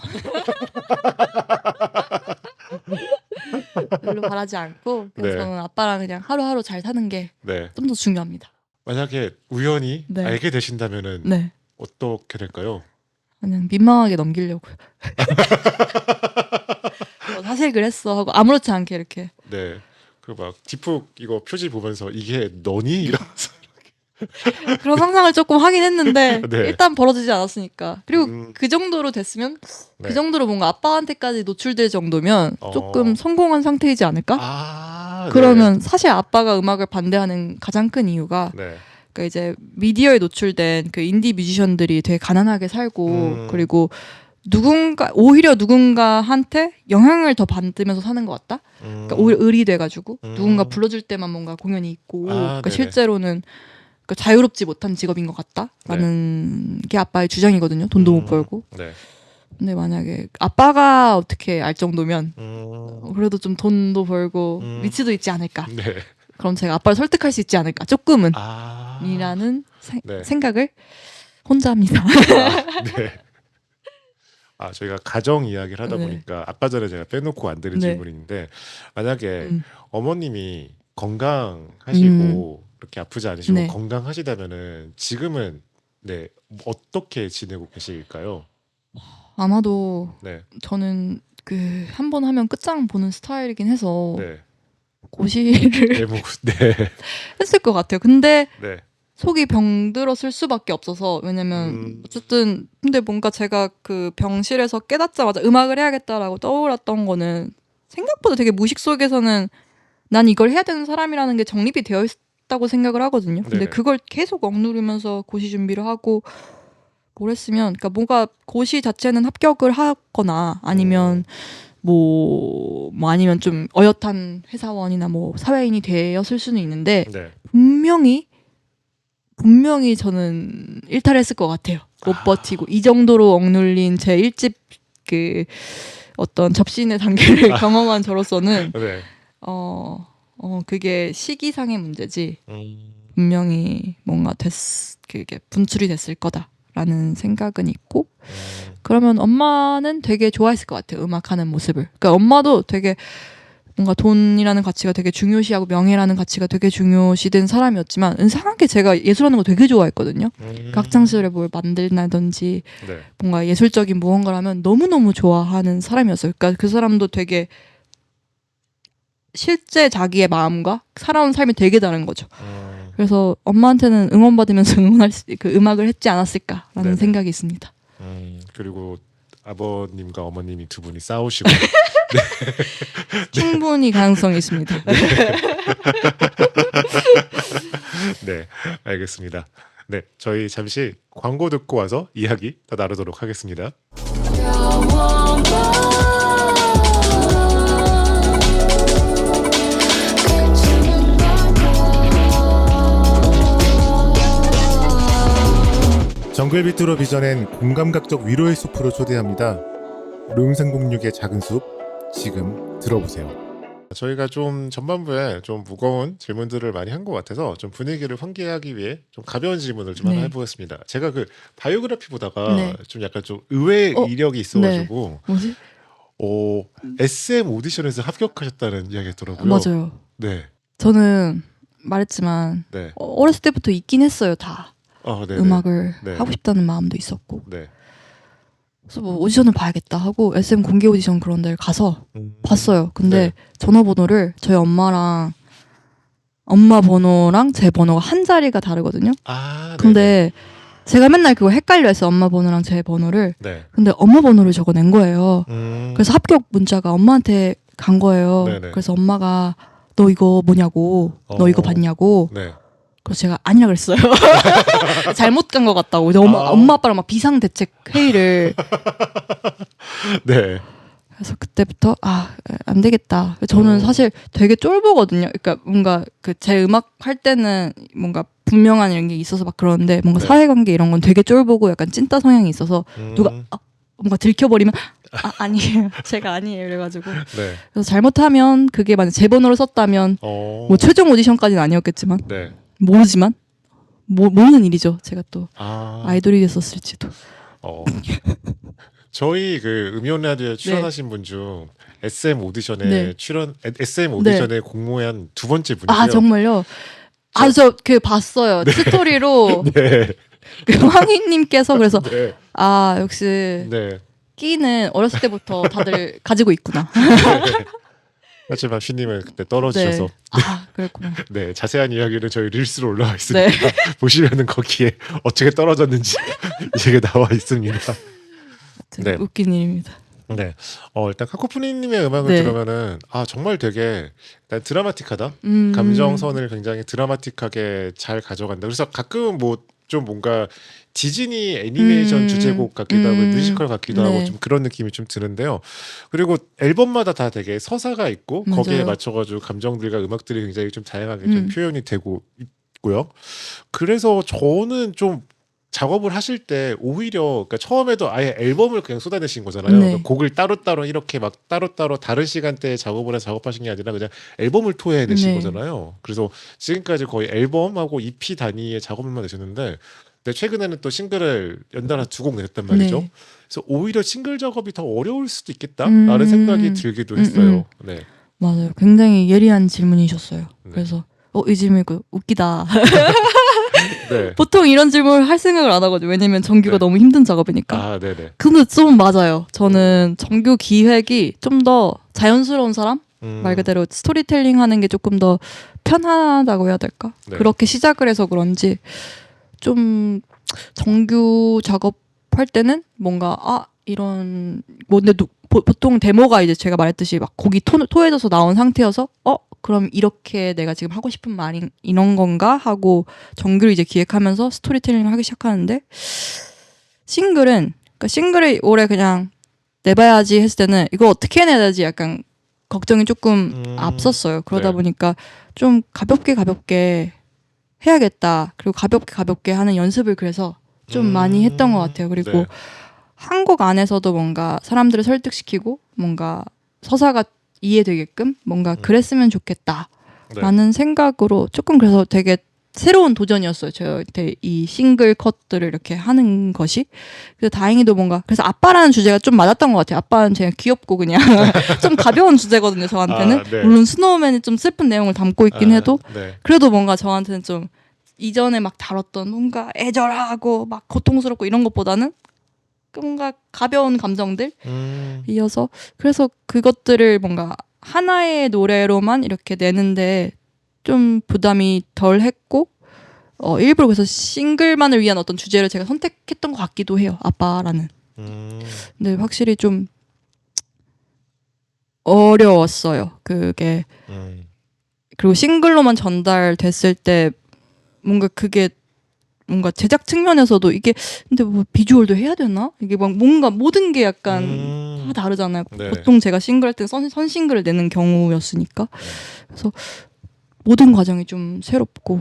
별로 바라지 않고 그래서 네. 저는 아빠랑 그냥 하루하루 잘 사는 게 좀 더 네. 중요합니다. 만약에 우연히 네. 알게 되신다면은 네. 어떻게 될까요? 그냥 민망하게 넘기려고요. 사실 그랬어 하고 아무렇지 않게 이렇게. 네. 그 막 디푹 이거 표지 보면서 이게 너니? 이러면서. 그런 상상을 조금 하긴 했는데 네. 일단 벌어지지 않았으니까. 그리고 그 정도로 됐으면 네. 그 정도로 뭔가 아빠한테까지 노출될 정도면 조금 성공한 상태이지 않을까? 그러면 사실 아빠가 음악을 반대하는 가장 큰 이유가 네. 그러니까 이제 미디어에 노출된 그 인디 뮤지션들이 되게 가난하게 살고 그리고 오히려 누군가한테 영향을 더 받으면서 사는 것 같다. 그러니까 오히려 을이 돼가지고 누군가 불러줄 때만 뭔가 공연이 있고 그러니까 네네. 실제로는 그러니까 자유롭지 못한 직업인 것 같다라는 게 아빠의 주장이거든요. 돈도 못 벌고. 네. 근데 만약에 아빠가 어떻게 알 정도면 그래도 좀 돈도 벌고 위치도 있지 않을까. 네. 그럼 제가 아빠를 설득할 수 있지 않을까. 조금은 이라는 네. 생각을 혼자 합니다. 네. 저희가 가정 이야기를 하다 네. 보니까 아까 전에 제가 빼놓고 안 드린 네. 질문인데 만약에 음. 어머님이 건강하시고 이렇게 아프지 않으시고 네. 건강하시다면은 지금은 네 어떻게 지내고 계실까요? 아마도 네. 저는 그 한 번 하면 끝장 보는 스타일이긴 해서 네. 고시를 대목 네. 했을 것 같아요. 근데 네. 속이 병들었을 수밖에 없어서 왜냐면 어쨌든 근데 뭔가 제가 그 병실에서 깨닫자마자 음악을 해야겠다라고 떠올랐던 거는 생각보다 되게 무의식 속에서는 난 이걸 해야 되는 사람이라는 게 정립이 되어 있다고 생각을 하거든요. 근데 네네. 그걸 계속 억누르면서 고시 준비를 하고 뭘 했으면 그러니까 뭔가 고시 자체는 합격을 하거나 아니면 아니면 좀 어엿한 회사원이나 뭐 사회인이 되었을 수는 있는데 네. 분명히 저는 일탈했을 것 같아요. 못 버티고 이 정도로 억눌린 제 일집 그 어떤 접신의 단계를 경험한 저로서는 네. 그게 시기상의 문제지 음. 분명히 뭔가 그게 분출이 됐을 거다라는 생각은 있고 그러면 엄마는 되게 좋아했을 것 같아요. 음악하는 모습을. 그러니까 엄마도 되게 뭔가 돈이라는 가치가 되게 중요시하고 명예라는 가치가 되게 중요시된 사람이었지만 이상하게 제가 예술하는 거 되게 좋아했거든요. 학창 시절에 뭘 만들다든지 네. 뭔가 예술적인 무언가를 하면 너무너무 좋아하는 사람이었어요. 그러니까 그 사람도 되게 실제 자기의 마음과 살아온 삶이 되게 다른 거죠. 그래서 엄마한테는 응원받으면서 그 음악을 했지 않았을까라는 네네. 생각이 있습니다. 그리고 아버님과 어머님이 두 분이 싸우시고 충분히 가능성이 있습니다. 네, 알겠습니다. 네, 저희 잠시 광고 듣고 와서 이야기 더 나누도록 하겠습니다. 정글비트로 빚어낸 공감각적 위로의 숲으로 초대합니다. 룸306의 작은 숲, 지금 들어보세요. 저희가 좀 전반부에 좀 무거운 질문들을 많이 한 것 같아서 좀 분위기를 환기하기 위해 좀 가벼운 질문을 좀 하나 네. 해보겠습니다. 제가 그 바이오그래피 보다가 네. 좀 약간 좀 의외의 이력이 있어가지고 뭐지? SM 오디션에서 합격하셨다는 이야기가 있더라고요. 맞아요. 네. 저는 말했지만 네. 어렸을 때부터 있긴 했어요. 다 네네. 음악을 네. 하고 싶다는 마음도 있었고 네. 그래서 뭐 오디션을 봐야겠다 하고 SM 공개 오디션 그런 데를 가서 봤어요. 근데 네. 전화번호를 저희 엄마 번호랑 제 번호가 한 자리가 다르거든요. 근데 제가 맨날 그거 헷갈려해서 엄마 번호랑 제 번호를 네. 근데 엄마 번호를 적어낸 거예요. 그래서 합격 문자가 엄마한테 간 거예요. 네네. 그래서 엄마가 너 이거 뭐냐고 너 이거 봤냐고 네. 그래서 제가 아니라 그랬어요. 잘못 간 것 같다고. 엄마 아빠랑 막 비상대책 회의를. 네. 그래서 그때부터 안 되겠다. 저는 사실 되게 쫄보거든요. 그러니까 뭔가 그 제 음악 할 때는 뭔가 분명한 이런 게 있어서 막 그러는데 뭔가 네. 사회관계 이런 건 되게 쫄보고 약간 찐따 성향이 있어서 누가 뭔가 들켜버리면 아니에요. 제가 아니에요. 이래가지고 네. 그래서 잘못하면 그게 만약 제 번호를 썼다면 뭐 최종 오디션까지는 아니었겠지만 네. 모르지만 모르는 일이죠. 제가 또 아이돌이 됐었을지도. 저희 그 음연 라디오에 출연하신 분 중 SM 오디션에 네. SM 오디션에 공모한 두 번째 분이세요. 정말요? 저 그 봤어요. 스토리로 네. 그 황희님께서 그래서 네. 역시 네. 끼는 어렸을 때부터 다들 가지고 있구나. 하지만 휘님은 그때 떨어지셔서 그랬구나. 네, 자세한 이야기는 저희 릴스로 올라와 있으니까 네. 보시면은 거기에 어떻게 떨어졌는지 이게 나와 있습니다. 네. 웃긴 일입니다. 네. 일단 카코프니님의 음악을 네. 들으면은 정말 되게 일단 드라마틱하다. 감정선을 굉장히 드라마틱하게 잘 가져간다. 그래서 가끔 뭐 좀 뭔가 디즈니 애니메이션 주제곡 같기도 하고 뮤지컬 같기도 하고 네. 좀 그런 느낌이 좀 드는데요. 그리고 앨범마다 다 되게 서사가 있고 맞아요. 거기에 맞춰가지고 감정들과 음악들이 굉장히 좀 다양하게 좀 음. 표현이 되고 있고요. 그래서 저는 좀 작업을 하실 때 오히려 그러니까 처음에도 아예 앨범을 그냥 쏟아내신 거잖아요. 네. 그러니까 곡을 따로따로 이렇게 막 따로따로 다른 시간대에 작업을 해서 작업하신 게 아니라 그냥 앨범을 토해내신 네. 거잖아요. 그래서 지금까지 거의 앨범하고 EP 단위의 작업만 내셨는데 근데 최근에는 또 싱글을 연달아 두 곡 내셨단 말이죠. 네. 그래서 오히려 싱글 작업이 더 어려울 수도 있겠다라는 생각이 들기도 했어요. 네. 맞아요. 굉장히 예리한 질문이셨어요. 네. 그래서 이 질문 이거 웃기다. 네. 보통 이런 질문을 할 생각을 안 하거든요. 왜냐면 정규가 네. 너무 힘든 작업이니까. 아, 네네. 근데 좀 맞아요. 저는 정규 기획이 좀 더 자연스러운 사람? 말 그대로 스토리텔링 하는 게 조금 더 편하다고 해야 될까? 네. 그렇게 시작을 해서 그런지 좀 정규 작업할 때는 뭔가 이런 근데 보통 데모가 이제 제가 말했듯이 막 곡이 토해져서 나온 상태여서 그럼 이렇게 내가 지금 하고 싶은 말이 이런 건가 하고 정규를 이제 기획하면서 스토리텔링을 하기 시작하는데 그러니까 싱글을 올해 그냥 내봐야지 했을 때는 이거 어떻게 해내야 되지 약간 걱정이 조금 앞섰어요. 그러다 네. 보니까 좀 가볍게 해야겠다. 그리고 가볍게 하는 연습을 그래서 좀 많이 했던 것 같아요. 그리고 네. 한국 안에서도 뭔가 사람들을 설득시키고 뭔가 서사가 이해되게끔 뭔가 그랬으면 좋겠다라는 네. 생각으로 조금 그래서 되게 새로운 도전이었어요. 저한테 이 싱글 컷들을 이렇게 하는 것이. 그래서 다행히도 뭔가 그래서 아빠라는 주제가 좀 맞았던 것 같아요. 아빠는 제가 귀엽고 그냥 좀 가벼운 주제거든요. 저한테는. 아, 네. 물론 스노우맨이 좀 슬픈 내용을 담고 있긴 해도 네. 그래도 뭔가 저한테는 좀 이전에 막 다뤘던 뭔가 애절하고 막 고통스럽고 이런 것보다는 뭔가 가벼운 감정들 이어서 그래서 그것들을 뭔가 하나의 노래로만 이렇게 내는데 좀 부담이 덜 했고 일부러 그래서 싱글만을 위한 어떤 주제를 제가 선택했던 것 같기도 해요. 아빠라는. 근데 확실히 좀 어려웠어요. 그게 그리고 싱글로만 전달됐을 때 뭔가 그게 뭔가 제작 측면에서도 이게 근데 뭐 비주얼도 해야 되나? 이게 막 뭔가 모든 게 약간 다 다르잖아요. 네. 보통 제가 싱글 할 때 선싱글을 내는 경우였으니까. 그래서 모든 과정이 좀 새롭고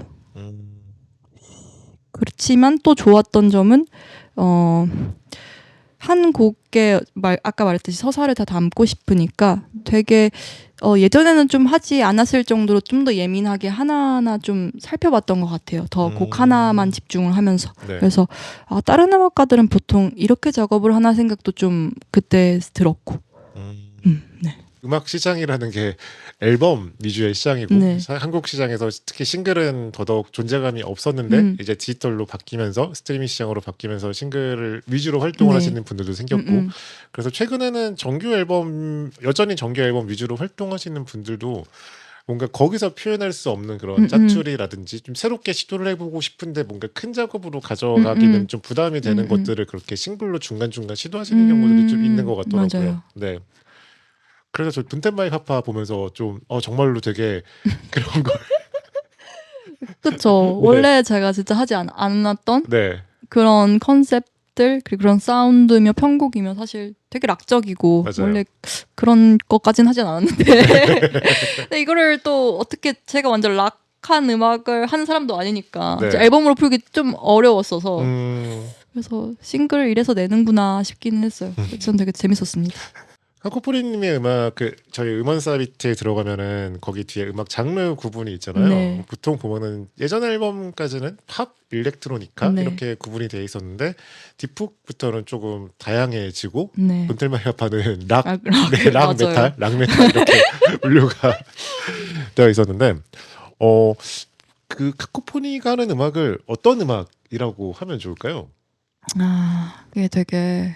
그렇지만 또 좋았던 점은 한 곡에 아까 말했듯이 서사를 다 담고 싶으니까 되게 예전에는 좀 하지 않았을 정도로 좀 더 예민하게 하나하나 좀 살펴봤던 것 같아요. 더 곡 하나만 집중을 하면서. 네. 그래서 다른 음악가들은 보통 이렇게 작업을 하나 생각도 좀 그때 들었고. 네. 음악 시장이라는 게 앨범 위주의 시장이고 네. 한국 시장에서 특히 싱글은 더더욱 존재감이 없었는데 이제 디지털로 바뀌면서 스트리밍 시장으로 바뀌면서 싱글을 위주로 활동을 네. 하시는 분들도 생겼고 그래서 최근에는 여전히 정규 앨범 위주로 활동하시는 분들도 뭔가 거기서 표현할 수 없는 그런 짜투리라든지 좀 새롭게 시도를 해보고 싶은데 뭔가 큰 작업으로 가져가기는 좀 부담이 되는 것들을 그렇게 싱글로 중간중간 시도하시는 경우들이 좀 있는 것 같더라고요. 맞아요. 네. 그래서 저 분텐마이 하파 보면서 좀 정말로 되게 그런 걸 그렇죠. 네. 원래 제가 진짜 하지 않았던 네. 그런 컨셉들 그리고 그런 사운드며 편곡이며 사실 되게 락적이고 맞아요. 원래 그런 것까지는 하진 않았는데 근데 이거를 또 어떻게 제가 완전 락한 음악을 하는 사람도 아니니까 네. 앨범으로 풀기 좀 어려웠어서 그래서 싱글을 이래서 내는구나 싶기는 했어요. 전 되게 재밌었습니다. 하코프리님의 음악 저희 음원 사이트에 들어가면은 거기 뒤에 음악 장르 구분이 있잖아요. 네. 보통 보면은 예전 앨범까지는 팝, 일렉트로니카 네. 이렇게 구분이 돼 있었는데 딥훅부터는 조금 다양해지고 네. 분텔마이 하파는 락, 락 네, 락 맞아요. 메탈, 락 메탈 이렇게 분류가 되어 있었는데 그 카코포니가 하는 음악을 어떤 음악이라고 하면 좋을까요? 그게 되게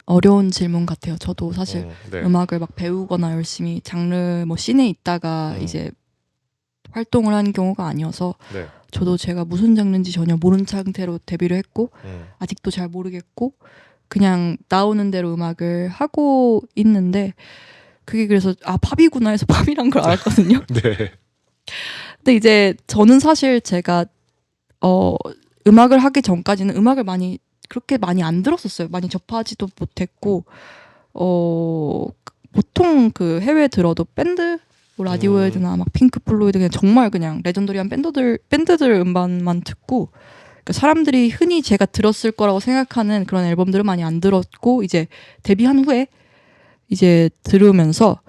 어려운 질문 같아요. 저도 사실 네. 음악을 막 배우거나 열심히 장르 뭐 씬에 있다가 이제 활동을 한 경우가 아니어서 네. 저도 제가 무슨 장르인지 전혀 모르는 상태로 데뷔를 했고 아직도 잘 모르겠고 그냥 나오는 대로 음악을 하고 있는데 그게 그래서 팝이구나 해서 팝이란 걸 알았거든요. 네. 근데 이제 저는 사실 제가 음악을 하기 전까지는 음악을 그렇게 많이 안 들었었어요. 많이 접하지도 못했고 보통 그 해외 들어도 밴드 뭐 라디오헤드나 막 핑크 플로이드 그냥 정말 그냥 레전더리한 밴드들 음반만 듣고 그러니까 사람들이 흔히 제가 들었을 거라고 생각하는 그런 앨범들을 많이 안 들었고 이제 데뷔한 후에 이제 들으면서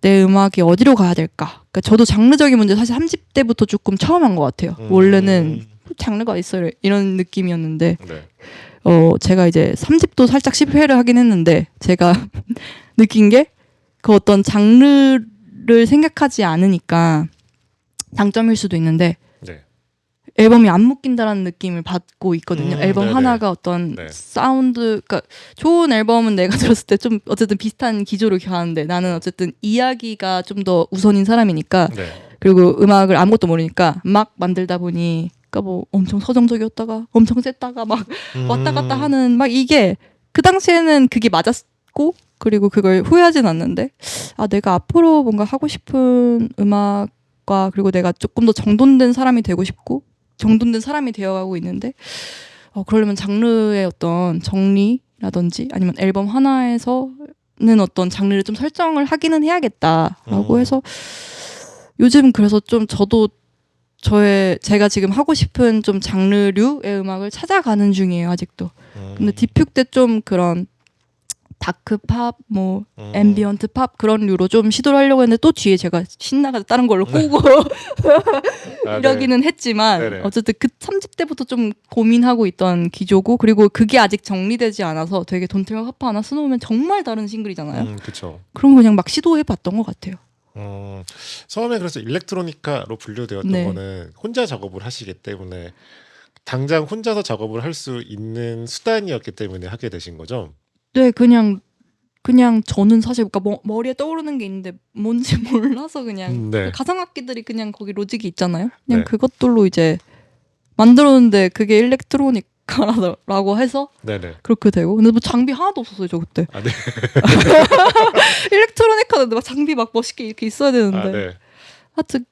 내 음악이 어디로 가야 될까? 그러니까 저도 장르적인 문제 사실 30대부터 조금 처음 한 것 같아요. 원래는 장르가 있어요 이런 느낌이었는데 네. 제가 이제 3집도 살짝 실패를 하긴 했는데 제가 느낀 게 그 어떤 장르를 생각하지 않으니까 장점일 수도 있는데 네. 앨범이 안 묶인다라는 느낌을 받고 있거든요. 앨범 네네. 하나가 어떤 네. 사운드, 그러니까 좋은 앨범은 내가 들었을 때 좀 어쨌든 비슷한 기조를 가는데 나는 어쨌든 이야기가 좀 더 우선인 사람이니까 네. 그리고 음악을 아무것도 모르니까 막 만들다 보니 그러니까 뭐 엄청 서정적이었다가 엄청 셌다가 막 왔다 갔다 하는 막 이게 그 당시에는 그게 맞았고 그리고 그걸 후회하진 않는데 내가 앞으로 뭔가 하고 싶은 음악과 그리고 내가 조금 더 정돈된 사람이 되고 싶고 정돈된 사람이 되어가고 있는데 그러려면 장르의 어떤 정리라든지 아니면 앨범 하나에서는 어떤 장르를 좀 설정을 하기는 해야겠다라고 해서 요즘 그래서 좀 저도 제가 지금 하고 싶은 좀 장르류의 음악을 찾아가는 중이에요 아직도. 근데 디퓨 때 좀 그런 다크 팝, 뭐 앰비언트 팝 그런 류로 좀 시도를 하려고 했는데 또 뒤에 제가 신나가지고 다른 걸로 꼬고 이러기는 했지만 네네. 어쨌든 그 3집 때부터 좀 고민하고 있던 기조고 그리고 그게 아직 정리되지 않아서 되게 돈테가 하파 하나 써놓으면 정말 다른 싱글이잖아요. 그렇죠. 그런 거 그냥 막 시도해봤던 것 같아요. 처음에 그래서 일렉트로니카로 분류되었던 네. 거는 혼자 작업을 하시기 때문에 당장 혼자서 작업을 할 수 있는 수단이었기 때문에 하게 되신 거죠? 네, 그냥 저는 사실 그러니까 머리에 떠오르는 게 있는데 뭔지 몰라서 그냥 네. 그 가상악기들이 그냥 거기 로직이 있잖아요. 그냥 네. 그것들로 이제 만들었는데 그게 일렉트로니카라고 해서 네네. 그렇게 되고 근데 뭐 장비 하나도 없었어요 저 그때. 네. 일렉트로니카는 막 장비 막 멋있게 이렇게 있어야 되는데 네. 하여튼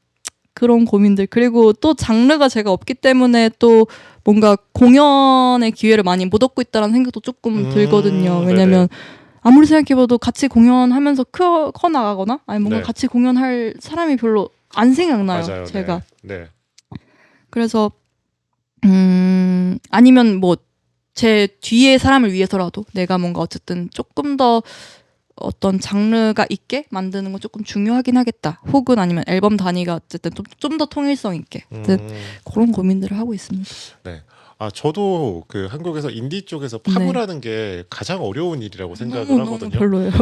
그런 고민들 그리고 또 장르가 제가 없기 때문에 또 뭔가 공연의 기회를 많이 못 얻고 있다는 생각도 조금 들거든요. 왜냐면 아무리 생각해봐도 같이 공연하면서 커 나가거나 아니 뭔가 네. 같이 공연할 사람이 별로 안 생각나요. 맞아요. 제가. 네. 그래서 아니면 뭐 제 뒤에 사람을 위해서라도 내가 뭔가 어쨌든 조금 더 어떤 장르가 있게 만드는 건 조금 중요하긴 하겠다. 혹은 아니면 앨범 단위가 어쨌든 좀 더 통일성 있게. 그런 고민들을 하고 있습니다. 네. 저도 그 한국에서 인디 쪽에서 팝을 하는 게 가장 어려운 일이라고 생각을 하거든요. 너무 별로예요.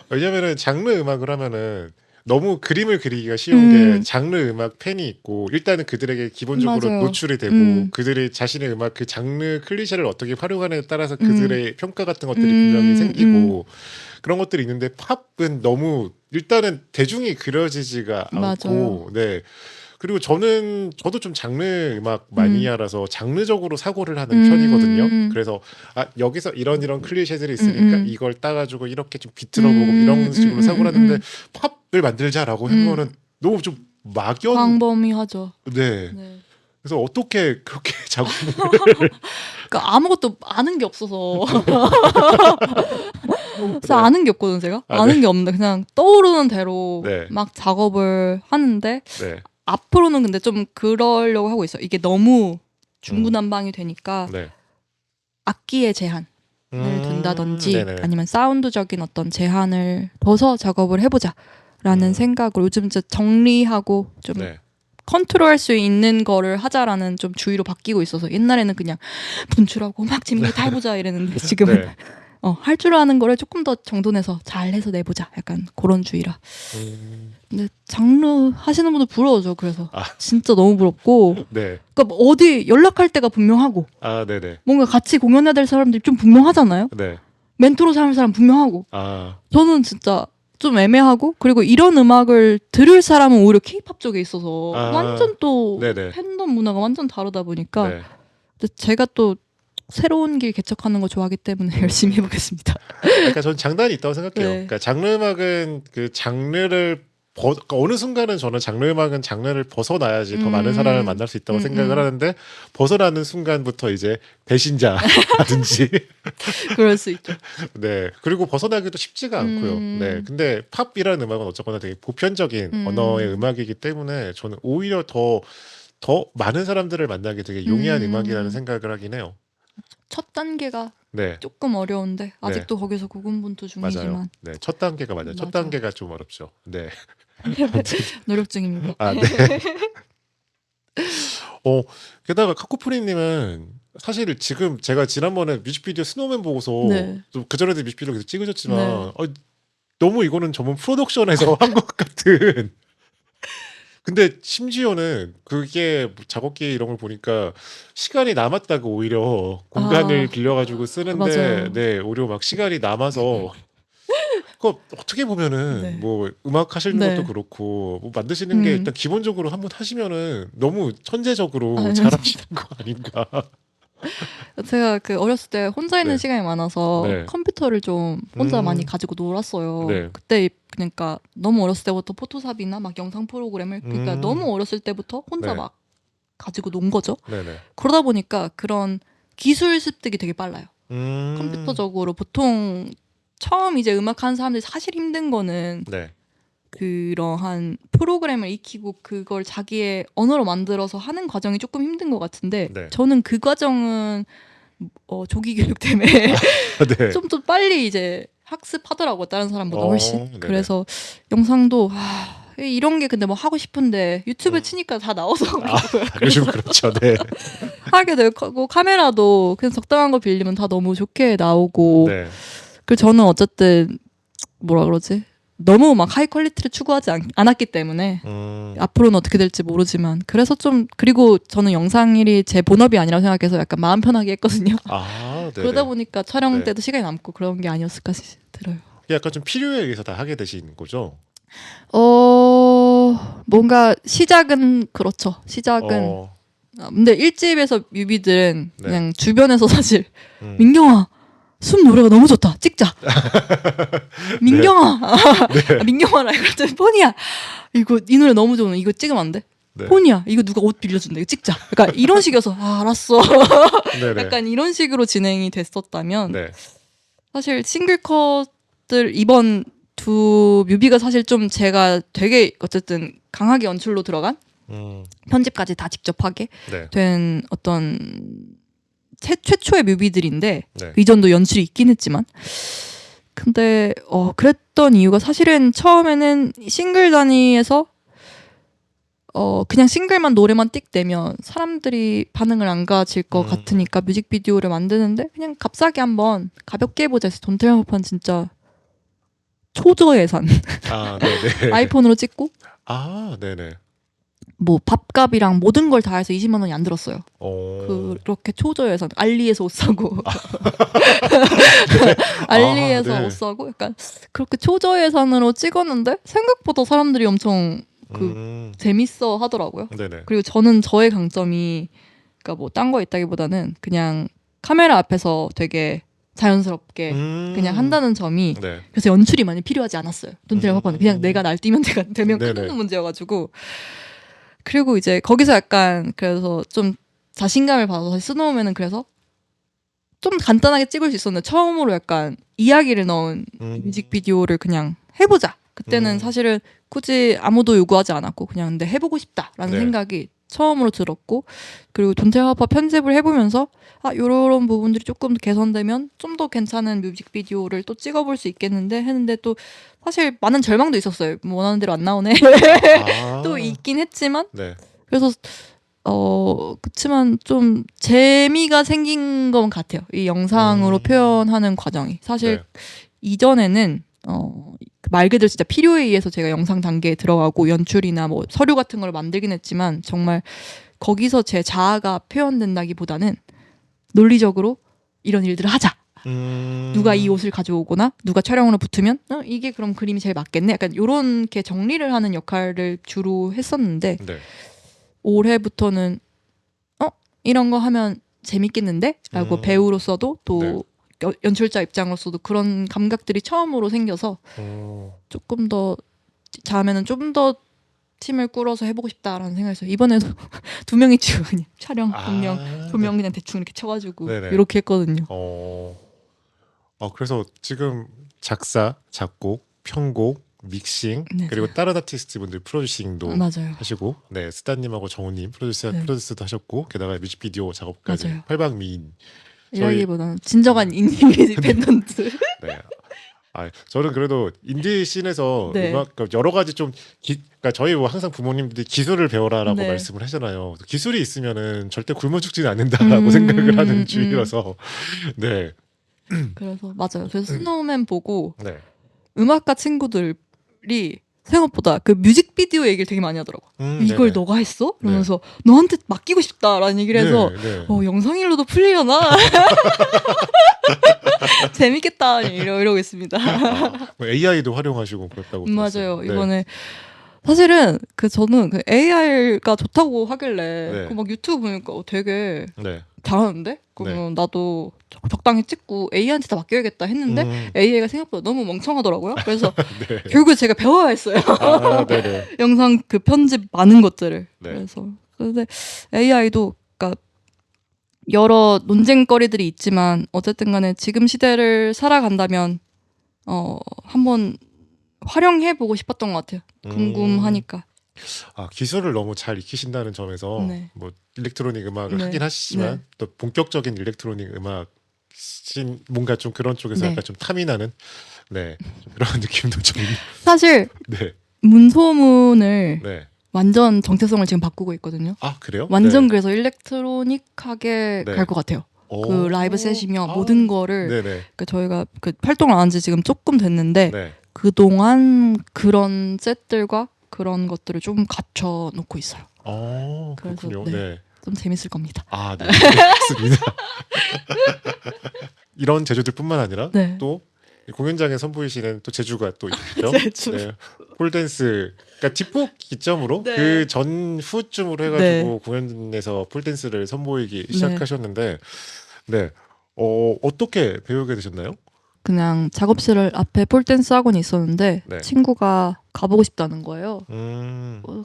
왜냐면은 장르 음악을 하면은 너무 그림을 그리기가 쉬운 게 장르 음악 팬이 있고 일단은 그들에게 기본적으로 맞아요. 노출이 되고 그들이 자신의 음악 그 장르 클리셰를 어떻게 활용하냐에 따라서 그들의 평가 같은 것들이 분명히 생기고 그런 것들이 있는데 팝은 너무 일단은 대중이 그려지지가 않고 네. 그리고 저도 좀 장르 음악 마니아라서 장르적으로 사고를 하는 편이거든요. 그래서 여기서 이런 클리셰들이 있으니까 이걸 따가지고 이렇게 좀 비틀어보고 이런 식으로 사고를 하는데 팝을 만들자라고 한 거는 너무 좀 막연. 광범위하죠. 네. 네. 그래서 어떻게 그렇게 작업을 그러니까 아무것도 아는 게 없어서 그래서 아는 게 없거든 제가. 아는 게 없는데 그냥 떠오르는 대로 막 작업을 하는데 앞으로는 근데 좀 그러려고 하고 있어요. 이게 너무 중구난방이 되니까 악기의 제한을 둔다든지 아니면 사운드적인 어떤 제한을 둬서 작업을 해보자라는 생각으로 요즘 이제 정리하고 좀 컨트롤할 수 있는 거를 하자라는 좀 주의로 바뀌고 있어서 옛날에는 그냥 분출하고 막 짐을 다 해보자 이랬는데 지금은 할 줄 아는 거를 조금 더 정돈해서 잘해서 내보자 약간 그런 주의라. 근데 장르 하시는 분들 부러워져. 그래서 진짜 너무 부럽고 그러니까 뭐 어디 연락할 때가 분명하고 뭔가 같이 공연해야 될 사람들이 좀 분명하잖아요. 멘토로 삼을 사람 분명하고 저는 진짜 좀 애매하고 그리고 이런 음악을 들을 사람은 오히려 케이팝 쪽에 있어서 완전 또 팬덤 문화가 완전 다르다 보니까 근데 제가 또 새로운 길 개척하는 거 좋아하기 때문에 열심히 해보겠습니다. 그러니까 전 장단이 있다고 생각해요. 그러니까 장르 음악은 그 장르를 그러니까 어느 순간은 저는 장르 음악은 장르를 벗어나야지 더 많은 사람을 만날 수 있다고 생각을 하는데 벗어나는 순간부터 이제 배신자라든지 그럴 수 있죠. 네 그리고 벗어나기도 쉽지가 않고요. 네 근데 팝이라는 음악은 어쨌거나 되게 보편적인 언어의 음악이기 때문에 저는 오히려 더 많은 사람들을 만나기 되게 용이한 음악이라는 생각을 하긴 해요. 첫 단계가 네. 조금 어려운데 네. 아직도 거기서 고군분투 중이지만 맞아요. 네, 첫 단계가 맞아요. 첫 맞아요. 단계가 좀 어렵죠. 네. 노력 중입니다. 아, 네. 게다가 카코프리님은 사실 지금 제가 지난번에 뮤직비디오 스노우맨 보고서 네. 또 그전에도 뮤직비디오 계속 찍으셨지만 네. 너무 이거는 전문 프로덕션에서 한 것 같은. 근데 심지어는 그게 작업기 이런 걸 보니까 시간이 남았다고 오히려 공간을 빌려가지고 쓰는데 맞아요. 네 오히려 막 시간이 남아서 그거 어떻게 보면은 네. 뭐 음악 하시는 네. 것도 그렇고 뭐 만드시는 게 일단 기본적으로 한번 하시면은 너무 천재적으로 아, 잘하시는 거 아닌가. 제가 그 어렸을 때 혼자 있는 네. 시간이 많아서 네. 컴퓨터를 좀 혼자 많이 가지고 놀았어요. 네. 그때 그러니까 너무 어렸을 때부터 포토샵이나 막 영상 프로그램을 그러니까 너무 어렸을 때부터 혼자 네. 막 가지고 논 거죠. 네네. 그러다 보니까 그런 기술 습득이 되게 빨라요. 음. 컴퓨터적으로 보통 처음 이제 음악 하는 사람들이 사실 힘든 거는 네. 그러한 프로그램을 익히고 그걸 자기의 언어로 만들어서 하는 과정이 조금 힘든 것 같은데 네. 저는 그 과정은 조기 교육 때문에 네. 좀 더 빨리 이제 학습하더라고 다른 사람보다 훨씬. 네네. 그래서 영상도 이런 게 근데 뭐 하고 싶은데 유튜브에 치니까 다 나와서 요즘 그렇죠. 네. 하게 되고 카메라도 그냥 적당한 거 빌리면 다 너무 좋게 나오고 네. 그 저는 어쨌든 뭐라 그러지 너무 막 하이 퀄리티를 추구하지 않았기 때문에 앞으로는 어떻게 될지 모르지만 그래서 좀 그리고 저는 영상일이 제 본업이 아니라고 생각해서 약간 마음 편하게 했거든요. 아, 네네. 그러다 보니까 촬영 네. 때도 시간이 남고 그런 게 아니었을까 들어요. 약간 좀 필요에 의해서 다 하게 되신 거죠? 뭔가 시작은 그렇죠. 시작은 근데 1집에서 뮤비들은 네. 그냥 주변에서 사실 민경아 숨 노래가 너무 좋다. 찍자. 민경아. 네. 민경아라 그랬더니 폰이야. 이 노래 너무 좋은 이거 찍으면 안 돼? 네. 폰이야. 이거 누가 옷 빌려준다. 이거 찍자. 그러니까 이런 식이어서 알았어. 네네. 약간 이런 식으로 진행이 됐었다면 네. 사실 싱글컷들 이번 두 뮤비가 사실 좀 제가 되게 어쨌든 강하게 연출로 들어간 편집까지 다 직접 하게 네. 된 어떤 최초의 뮤비들인데 네. 이전도 연출이 있긴 했지만 근데 그랬던 이유가 사실은 처음에는 싱글 단위에서 그냥 싱글만 노래만 띡 내면 사람들이 반응을 안 가질 것 같으니까 뮤직비디오를 만드는데 그냥 값싸게 한번 가볍게 해보자 해서 돈테라판 진짜 초저 예산 아, 네네. 아이폰으로 찍고 네네. 뭐 밥값이랑 모든 걸 다 해서 20만 원이 안 들었어요. 그렇게 초저 예산 알리에서 옷 사고 알리에서 네. 옷 사고 약간 그렇게 초저 예산으로 찍었는데 생각보다 사람들이 엄청 재밌어 하더라고요. 네네. 그리고 저는 저의 강점이 그러니까 뭐 딴 거 있다기보다는 그냥 카메라 앞에서 되게 자연스럽게 그냥 한다는 점이 네. 그래서 연출이 많이 필요하지 않았어요. 돈테라파는 그냥 내가 날뛰면 되면 네네. 끝나는 문제여가지고 그리고 이제 거기서 약간 그래서 좀 자신감을 받아서 스노우맨은 그래서 좀 간단하게 찍을 수 있었는데 처음으로 약간 이야기를 넣은 뮤직비디오를 그냥 해보자. 그때는 사실은 굳이 아무도 요구하지 않았고 그냥 근데 해보고 싶다라는 네. 생각이 처음으로 들었고 그리고 돈테라파 편집을 해보면서 요런 부분들이 조금 개선되면 좀 더 괜찮은 뮤직비디오를 또 찍어볼 수 있겠는데 했는데 또 사실 많은 절망도 있었어요. 원하는 대로 안 나오네. 또 있긴 했지만 네. 그래서 그치만 좀 재미가 생긴 것 같아요. 이 영상으로 표현하는 과정이 사실 네. 이전에는 말 그대로 진짜 필요에 의해서 제가 영상 단계에 들어가고 연출이나 뭐 서류 같은 걸 만들긴 했지만 정말 거기서 제 자아가 표현된다기보다는 논리적으로 이런 일들을 하자. 누가 이 옷을 가져오거나 누가 촬영으로 붙으면 이게 그럼 그림이 제일 맞겠네. 약간 요렇게 정리를 하는 역할을 주로 했었는데 네. 올해부터는 이런 거 하면 재밌겠는데? 라고 배우로서도 또 네. 연출자 입장으로서도 그런 감각들이 처음으로 생겨서 조금 더 다음에는 좀 더 팀을 꾸려서 해보고 싶다라는 생각했어요. 이번에도 2명이 지금 그냥 촬영 조명 그냥 대충 이렇게 쳐가지고 네네. 이렇게 했거든요. 그래서 지금 작사, 작곡, 편곡, 믹싱 네, 그리고 다른 아티스트 분들 프로듀싱도 맞아요. 하시고 네 스타님하고 정우님 프로듀스도 하셨고 게다가 뮤직비디오 작업까지 맞아요. 팔방미인 이라기보다는 진정한 인디 밴던트. 네. 저는 그래도 인디 씬에서 네. 음악 여러 가지 좀 그러니까 저희 뭐 항상 부모님들이 기술을 배워라라고 네. 말씀을 하잖아요. 기술이 있으면은 절대 굶어 죽지는 않는다라고 생각을 하는 주의라서 네. 그래서 맞아요. 그래서 스노우맨 보고 네. 음악가 친구들이 생각보다 그 뮤직비디오 얘기를 되게 많이 하더라고. 이걸 네네. 너가 했어? 이러면서 너한테 맡기고 싶다라는 얘기를 해서 네. 영상일로도 풀리려나? 재밌겠다 이러고 있습니다. 뭐 AI도 활용하시고 그렇다고 들었어요. 맞아요. 이번에 사실은 저는 그 AI가 좋다고 하길래 네. 그 막 유튜브 보니까 되게 네. 잘하는데? 그러면 나도 적당히 찍고 AI한테 다 맡겨야겠다 했는데 AI가 생각보다 너무 멍청하더라고요. 그래서 네. 결국 제가 배워야 했어요. 네네. 영상 그 편집 많은 것들을. 네. 그래서 근데 AI도 그러니까 여러 논쟁거리들이 있지만 어쨌든 간에 지금 시대를 살아간다면 한번 활용해 보고 싶었던 것 같아요. 궁금하니까. 기술을 너무 잘 익히신다는 점에서 네. 뭐 일렉트로닉 음악을 네. 하긴 하시지만 네. 또 본격적인 일렉트로닉 음악 뭔가 좀 그런 쪽에서 네. 약간 좀 탐이 나는 네 좀 그런 느낌도 좀 사실 네. 문소문을 네. 완전 정체성을 지금 바꾸고 있거든요. 그래요? 완전 네. 그래서 일렉트로닉하게 네. 갈 것 같아요. 오. 그 라이브 셋이며 모든 거를 네네. 그 저희가 그 활동을 안 한 지 지금 조금 됐는데 네. 그동안 그런 셋들과 그런 것들을 좀 갖춰 놓고 있어요. 그래서 그렇군요. 네. 네. 좀 재밌을 겁니다. 네. 알겠습니다. 이런 제주들뿐만 아니라 네. 또 공연장에 선보이시는 또 제주가 또 있죠. 제주. 네. 폴댄스, 그러니까 뒷북 기점으로 네. 그 전후쯤으로 해가지고 공연에서 폴댄스를 선보이기 시작하셨는데, 네, 어떻게 배우게 되셨나요? 그냥 작업실 앞에 폴댄스 학원이 있었는데 네. 친구가 가보고 싶다는 거예요.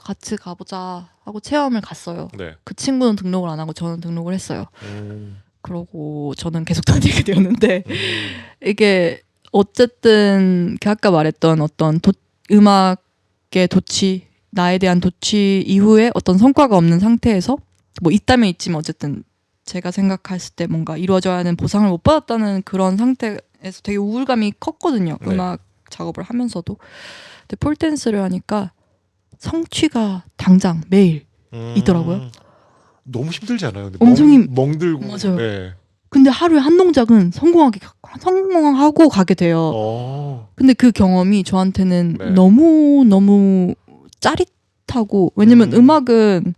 같이 가보자 하고 체험을 갔어요. 네. 그 친구는 등록을 안 하고 저는 등록을 했어요. 그러고 저는 계속 다니게 되었는데 이게 어쨌든 아까 말했던 어떤 음악의 도취, 나에 대한 도취 이후에 어떤 성과가 없는 상태에서 뭐 있다면 있지만 어쨌든 제가 생각했을 때 뭔가 이루어져야 하는 보상을 못 받았다는 그런 상태에서 되게 우울감이 컸거든요. 네. 음악 작업을 하면서도. 근데 폴댄스를 하니까 성취가 당장 매일 있더라고요. 너무 힘들지 않아요? 근데 엄청 멍들고. 맞아요. 네. 근데 하루에 한 동작은 성공하고 가게 돼요. 근데 그 경험이 저한테는 네. 너무 짜릿하고 왜냐면 음악은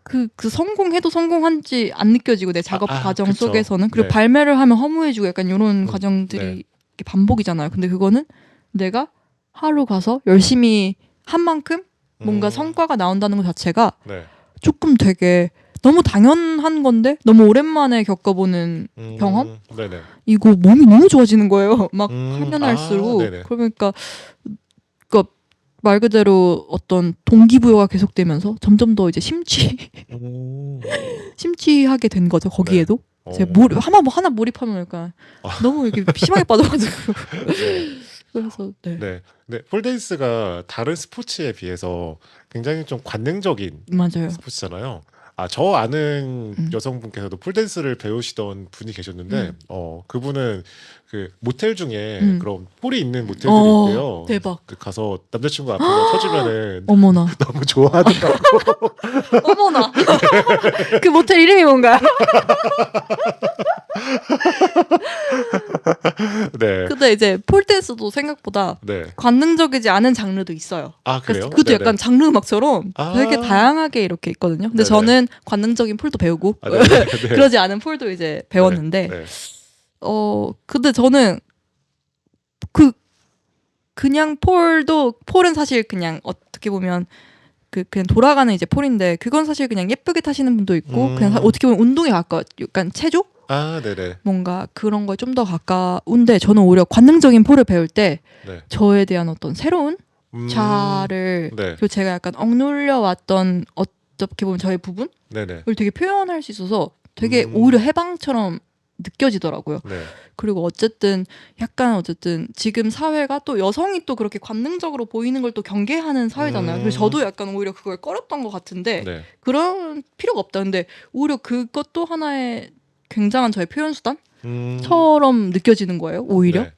그 성공해도 성공한지 안 느껴지고 내 작업 과정 그쵸. 속에서는 그리고 네. 발매를 하면 허무해지고 약간 이런 과정들이 네. 반복이잖아요. 근데 그거는 내가 하루 가서 열심히 한 만큼 뭔가 성과가 나온다는 것 자체가 네. 조금 되게 너무 당연한 건데 너무 오랜만에 겪어보는 경험? 네네. 이거 몸이 너무 좋아지는 거예요. 막 하면 할수록. 네네. 그러니까 말 그대로 어떤 동기부여가 계속되면서 점점 더 이제 심취하게 된 거죠. 거기에도. 제가 하나 몰입하면 약간 너무 이렇게 심하게 빠져가지고. 네. 그래서 네. 네. 네. 폴댄스가 다른 스포츠에 비해서 굉장히 좀 관능적인 맞아요. 스포츠잖아요. 저 아는 여성분께서도 폴댄스를 배우시던 분이 계셨는데 그분은 그 모텔 중에 그런 폴이 있는 모텔들이 있대요. 대박. 가서 남자친구 앞에서 쳐주면은 어머나. 너무 좋아하더라고. 어머나. 그 모텔 이름이 뭔가요? 네. 근데 이제 폴댄스도 생각보다 네. 관능적이지 않은 장르도 있어요. 그래요? 그것도 네네. 약간 장르 음악처럼 되게 다양하게 이렇게 있거든요. 근데 네네. 저는 관능적인 폴도 배우고 네네. 그러지 않은 폴도 이제 배웠는데 네. 근데 저는 그냥 폴은 사실 그냥 어떻게 보면 그냥 돌아가는 이제 폴인데 그건 사실 그냥 예쁘게 타시는 분도 있고 그냥 어떻게 보면 운동에 가까워 약간 체조? 네네. 뭔가 그런 거에 좀 더 가까운데 저는 오히려 관능적인 폴을 배울 때 네. 저에 대한 어떤 새로운 자아를 네. 그리고 제가 약간 억눌려 왔던 어떻게 보면 저의 부분을 네네. 되게 표현할 수 있어서 되게 음. 오히려 해방처럼 느껴지더라고요. 네. 그리고 어쨌든 약간 어쨌든 지금 사회가 또 여성이 또 그렇게 관능적으로 보이는 걸 또 경계하는 사회잖아요. 그래서 저도 약간 오히려 그걸 꺼렸던 것 같은데 네. 그런 필요가 없다. 근데 오히려 그것도 하나의 굉장한 저의 표현 수단처럼 느껴지는 거예요. 오히려. 네.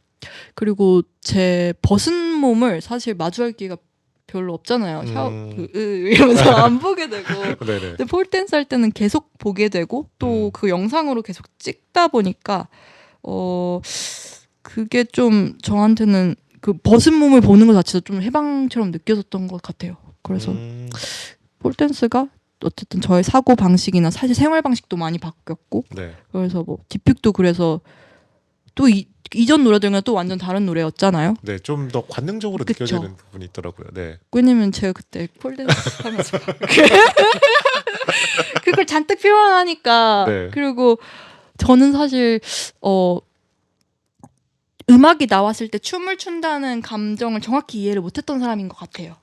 그리고 제 벗은 몸을 사실 마주할 기회가 별로 없잖아요. 이러면서 안 보게 되고. 네네. 근데 폴댄스 할 때는 계속 보게 되고 또 그 영상으로 계속 찍다 보니까 그게 좀 저한테는 그 벗은 몸을 보는 것 자체도 좀 해방처럼 느껴졌던 것 같아요. 그래서 폴댄스가 어쨌든 저의 사고 방식이나 사실 생활 방식도 많이 바뀌었고 네. 그래서 뭐 디픽도 그래서 또 이전 노래들과 또 완전 다른 노래였잖아요. 네, 좀 더 관능적으로 그쵸. 느껴지는 부분이 있더라고요. 네. 왜냐면 제가 그때 폴댄스 하면서 그걸 잔뜩 표현하니까 네. 그리고 저는 사실 음악이 나왔을 때 춤을 춘다는 감정을 정확히 이해를 못했던 사람인 것 같아요.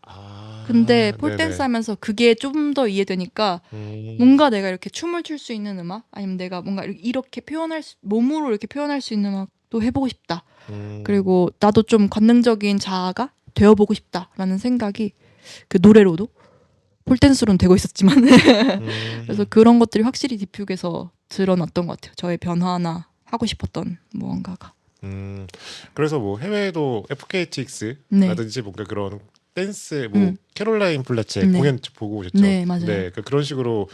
근데 폴댄스 하면서 그게 좀 더 이해되니까 뭔가 내가 이렇게 춤을 출 수 있는 음악 아니면 내가 뭔가 이렇게 몸으로 이렇게 표현할 수 있는 음악도 해보고 싶다. 그리고 나도 좀 관능적인 자아가 되어보고 싶다라는 생각이 그 노래로도 폴댄스로는 되고 있었지만 그래서 그런 것들이 확실히 디퓨에서 드러났던 것 같아요. 저의 변화나 하고 싶었던 무언가가. 그래서 뭐 해외에도 FKTX라든지 뭔가 그런 댄스 뭐 캐롤라인 플라체 공연 보고 오셨죠? 네, 맞아요. 네, 그런 식으로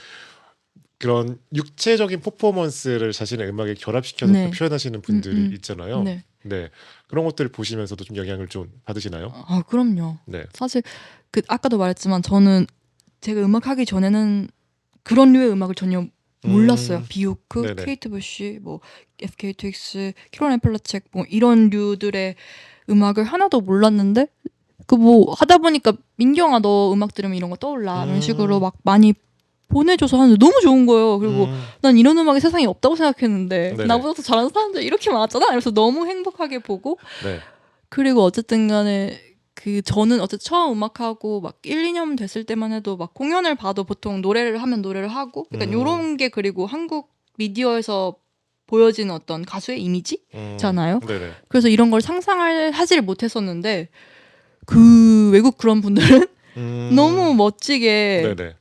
그런 육체적인 퍼포먼스를 자신의 음악에 결합시켜서 네. 또 표현하시는 분들이 있잖아요. 네. 네, 그런 것들을 보시면서도 좀 영향을 좀 받으시나요? 아, 그럼요. 네. 사실 그 아까도 말했지만 저는 제가 음악하기 전에는 그런 류의 음악을 전혀 몰랐어요. 비오크, 네네. 케이트 부시, 뭐 FKTX, 캐롤라인 플라체 뭐 이런 류들의 음악을 하나도 몰랐는데 그 뭐 하다 보니까 민경아 너 음악 들으면 이런 거 떠올라 이런 식으로 막 많이 보내줘서 하는데 너무 좋은 거예요. 그리고 난 이런 음악이 세상에 없다고 생각했는데 네네. 나보다 더 잘하는 사람들 이렇게 많았잖아. 그래서 너무 행복하게 보고 네. 그리고 어쨌든 간에 그 저는 어쨌든 처음 음악하고 막 1, 2년 됐을 때만 해도 막 공연을 봐도 보통 노래를 하면 노래를 하고 약간 요런 게 그리고 한국 미디어에서 보여지는 어떤 가수의 이미지잖아요. 네네. 그래서 이런 걸 하지를 못했었는데 그 외국 그런 분들은 너무 멋지게 네네.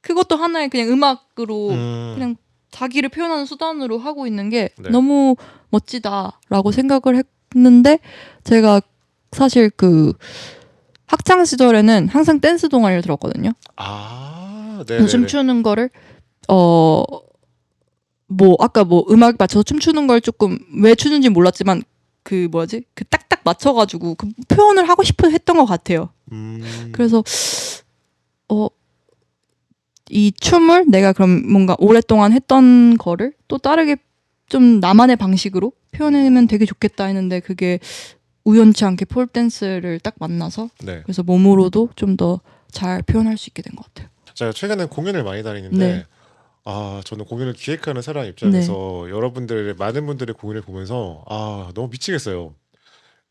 그것도 하나의 그냥 음악으로 그냥 자기를 표현하는 수단으로 하고 있는 게 네. 너무 멋지다라고 생각을 했는데 제가 사실 그 학창 시절에는 항상 댄스 동아리를 들었거든요. 아, 그래서 네네. 춤추는 거를 뭐 아까 뭐 음악 맞춰서 춤추는 걸 조금 왜 추는지 몰랐지만 그 뭐지 그 딱딱 맞춰가지고 그 표현을 하고 싶어 했던 것 같아요. 그래서 이 춤을 내가 그럼 뭔가 오랫동안 했던 거를 또 다르게 좀 나만의 방식으로 표현하면 되게 좋겠다 했는데 그게 우연치 않게 폴댄스를 딱 만나서 네. 그래서 몸으로도 좀 더 잘 표현할 수 있게 된 것 같아요. 제가 최근에 공연을 많이 다니는데 네. 저는 공연을 기획하는 사람 입장에서 여러분들 많은 분들의 공연을 보면서 너무 미치겠어요.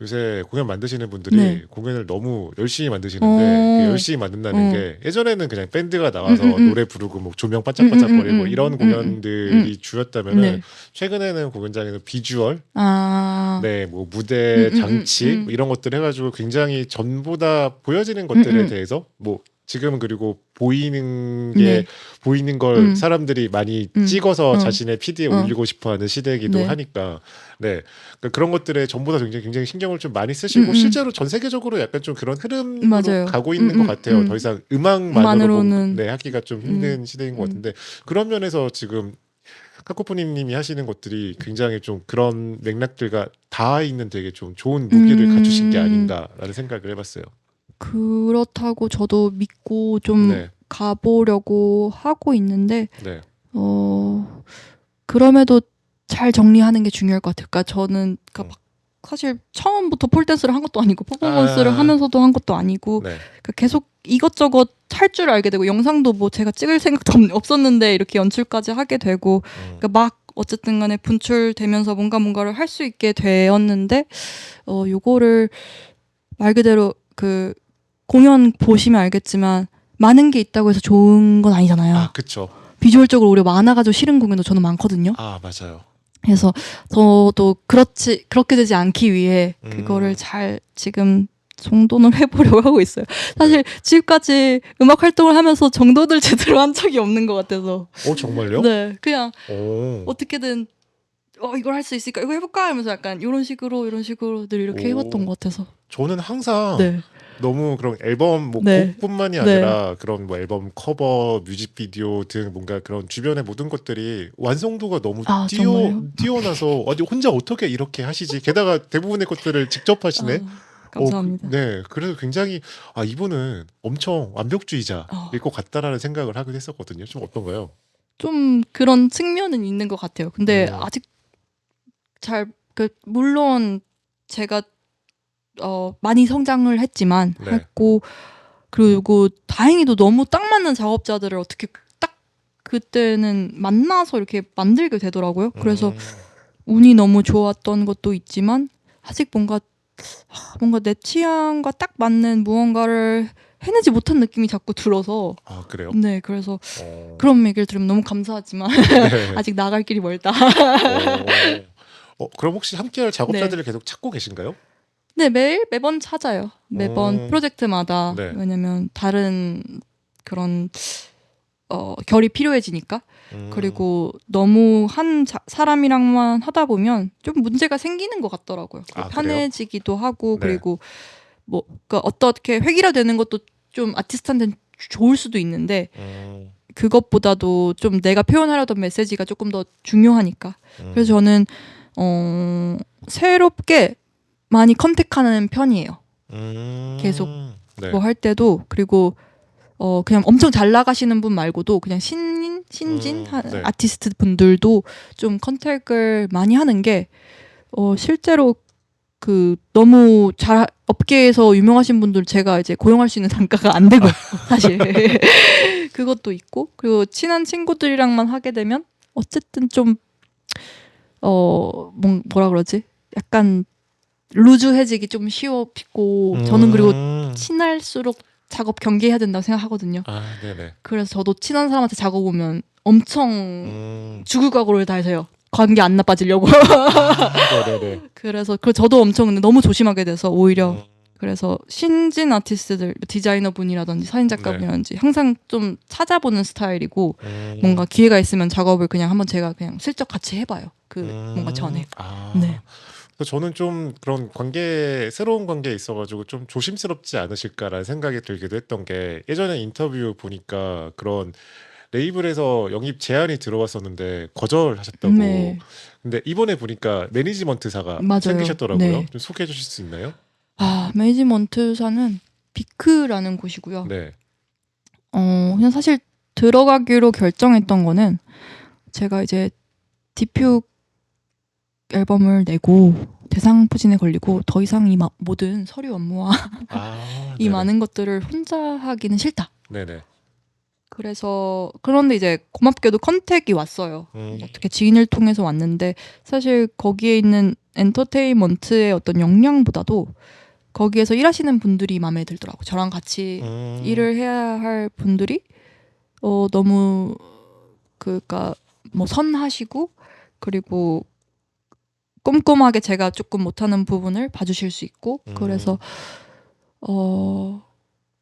요새 공연 만드시는 분들이 네. 공연을 너무 열심히 만드시는데 그 열심히 만든다는 게 예전에는 그냥 밴드가 나와서 노래 부르고 뭐 조명 반짝반짝거리고 이런 공연들이 주였다면은 네. 최근에는 공연장에는 비주얼, 아, 네, 뭐 무대 장치 뭐 이런 것들 해가지고 굉장히 전보다 보여지는 것들에 대해서 뭐 지금은 그리고 보이는 게 네. 보이는 걸 사람들이 많이 찍어서 어. 자신의 피드에 올리고 싶어하는 시대이기도 네. 하니까 네, 그러니까 그런 것들에 전보다 굉장히 신경을 좀 많이 쓰시고 실제로 전 세계적으로 약간 좀 그런 흐름으로 맞아요. 가고 있는 것 같아요. 더 이상 음악만으로 만으로는. 네, 하기가 좀 힘든 시대인 것 같은데 그런 면에서 지금 카코포님이 하시는 것들이 굉장히 좀 그런 맥락들과 닿아 있는 되게 좀 좋은 무기를 갖추신 게 아닌가라는 생각을 해봤어요. 그렇다고 저도 믿고 좀 네. 가보려고 하고 있는데 네. 그럼에도 잘 정리하는 게 중요할 것 같아요. 그러니까 저는 그러니까 사실 처음부터 폴댄스를 한 것도 아니고 퍼포먼스를 하면서도 한 것도 아니고 네. 그러니까 계속 이것저것 할 줄 알게 되고 영상도 뭐 제가 찍을 생각도 없었는데 이렇게 연출까지 하게 되고 그러니까 막 어쨌든 간에 분출되면서 뭔가를 할 수 있게 되었는데 요거를 말 그대로 그 공연 보시면 알겠지만 많은 게 있다고 해서 좋은 건 아니잖아요. 아, 그쵸. 비주얼적으로 오히려 많아가지고 싫은 공연도 저는 많거든요. 아, 맞아요. 그래서 저도 그렇게 되지 않기 위해 그거를 잘 지금 정돈을 해보려고 하고 있어요. 사실 지금까지 음악 활동을 하면서 정돈을 제대로 한 적이 없는 것 같아서. 정말요? 네, 그냥 오. 어떻게든 이걸 할 수 있을까? 이거 해볼까? 하면서 약간 이런 식으로 늘 이렇게 해봤던 것 같아서. 저는 항상 네. 너무 그런 앨범 뭐 네. 곡뿐만이 네. 아니라 그런 뭐 앨범 커버, 뮤직비디오 등 뭔가 그런 주변의 모든 것들이 완성도가 너무 정말요? 뛰어나서 어디 혼자 어떻게 이렇게 하시지? 게다가 대부분의 것들을 직접 하시네. 감사합니다. 네, 그래서 굉장히 이분은 엄청 완벽주의자일 어. 것 같다라는 생각을 하긴 했었거든요. 좀 어떤가요? 좀 그런 측면은 있는 것 같아요. 근데 아직 물론 제가 많이 성장을 했지만 네. 했고 그리고 다행히도 너무 딱 맞는 작업자들을 어떻게 딱 그때는 만나서 이렇게 만들게 되더라고요. 그래서 운이 너무 좋았던 것도 있지만 아직 뭔가 내 취향과 딱 맞는 무언가를 해내지 못한 느낌이 자꾸 들어서. 아, 그래요? 네, 그래서 그런 얘기를 들으면 너무 감사하지만 네. 아직 나갈 길이 멀다. 그럼 혹시 함께할 작업자들을 계속 찾고 계신가요? 네, 매번 찾아요. 매번 프로젝트마다. 네. 왜냐면 다른 그런 결이 필요해지니까. 그리고 너무 한 사람이랑만 하다 보면 좀 문제가 생기는 것 같더라고요. 편해지기도 하고. 네. 그리고 뭐 그러니까 어떻게 획일화되는 것도 좀 아티스트한테는 좋을 수도 있는데 그것보다도 좀 내가 표현하려던 메시지가 조금 더 중요하니까. 그래서 저는 새롭게 많이 컨택하는 편이에요. 계속 네. 뭐 할 때도. 그리고 그냥 엄청 잘 나가시는 분 말고도 그냥 신진 네. 아티스트 분들도 좀 컨택을 많이 하는 게 실제로 그 너무 잘 업계에서 유명하신 분들 제가 이제 고용할 수 있는 단가가 안 되고 사실 그것도 있고. 그리고 친한 친구들이랑만 하게 되면 어쨌든 좀 뭐라 그러지? 약간 루즈해지기 좀 쉬웠고 저는 그리고 친할수록 작업 경계해야 된다고 생각하거든요. 아, 네네. 그래서 저도 친한 사람한테 작업 오면 엄청 죽을 각오를 다 해서요. 관계 안 나빠지려고. 네네네. 그래서 저도 엄청 너무 조심하게 돼서 오히려 그래서 신진 아티스트들 디자이너 분이라든지 사진 작가분이라든지 항상 좀 찾아보는 스타일이고 뭔가 기회가 있으면 작업을 그냥 한번 제가 그냥 슬쩍 같이 해봐요. 뭔가 전에. 네. 저는 좀 그런 새로운 관계에 있어가지고 좀 조심스럽지 않으실까라는 생각이 들기도 했던 게 예전에 인터뷰 보니까 그런 레이블에서 영입 제안이 들어왔었는데 거절하셨다고. 네. 근데 이번에 보니까 매니지먼트사가 맞아요. 생기셨더라고요. 네. 좀 소개해 주실 수 있나요? 매니지먼트사는 비크라는 곳이고요. 네. 그냥 사실 들어가기로 결정했던 거는 제가 이제 디퓨 앨범을 내고 대상포진에 걸리고 더 이상 이 모든 서류 업무와 이 많은 것들을 혼자 하기는 싫다. 네네. 그래서 그런데 이제 고맙게도 컨택이 왔어요. 어떻게 지인을 통해서 왔는데 사실 거기에 있는 엔터테인먼트의 어떤 역량보다도 거기에서 일하시는 분들이 마음에 들더라고. 저랑 같이 일을 해야 할 분들이 너무 그러니까 뭐 선하시고 그리고 꼼꼼하게 제가 조금 못하는 부분을 봐주실 수 있고 그래서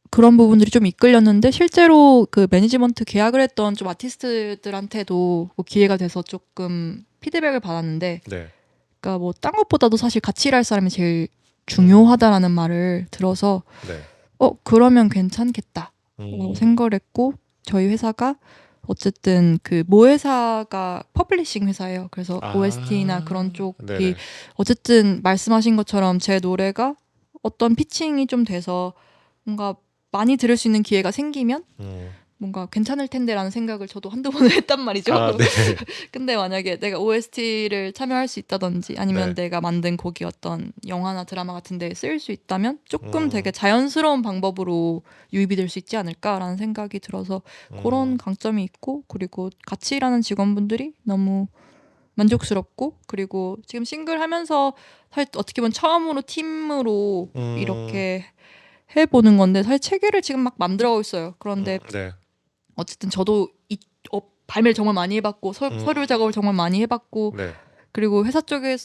그런 부분들이 좀 이끌렸는데 실제로 그 매니지먼트 계약을 했던 좀 아티스트들한테도 뭐 기회가 돼서 조금 피드백을 받았는데 네. 그러니까 뭐 딴 것보다도 사실 같이 일할 사람이 제일 중요하다라는 말을 들어서 네. 그러면 괜찮겠다라고 생각을 했고 저희 회사가 어쨌든 그 모회사가 퍼블리싱 회사예요. 그래서 OST나 그런 쪽이 네네. 어쨌든 말씀하신 것처럼 제 노래가 어떤 피칭이 좀 돼서 뭔가 많이 들을 수 있는 기회가 생기면 뭔가 괜찮을 텐데라는 생각을 저도 한두 번을 했단 말이죠. 네. 근데 만약에 내가 OST를 참여할 수 있다든지 아니면 네. 내가 만든 곡이 어떤 영화나 드라마 같은 데에 쓰일 수 있다면 조금 되게 자연스러운 방법으로 유입이 될 수 있지 않을까라는 생각이 들어서 그런 강점이 있고 그리고 같이 일하는 직원분들이 너무 만족스럽고 그리고 지금 싱글 하면서 사실 어떻게 보면 처음으로 팀으로 이렇게 해보는 건데 사실 체계를 지금 막 만들어가고 있어요. 그런데 네. 어쨌든 저도 발매를 정말 많이 해봤고 서류 작업을 정말 많이 해봤고 네. 그리고 회사 쪽에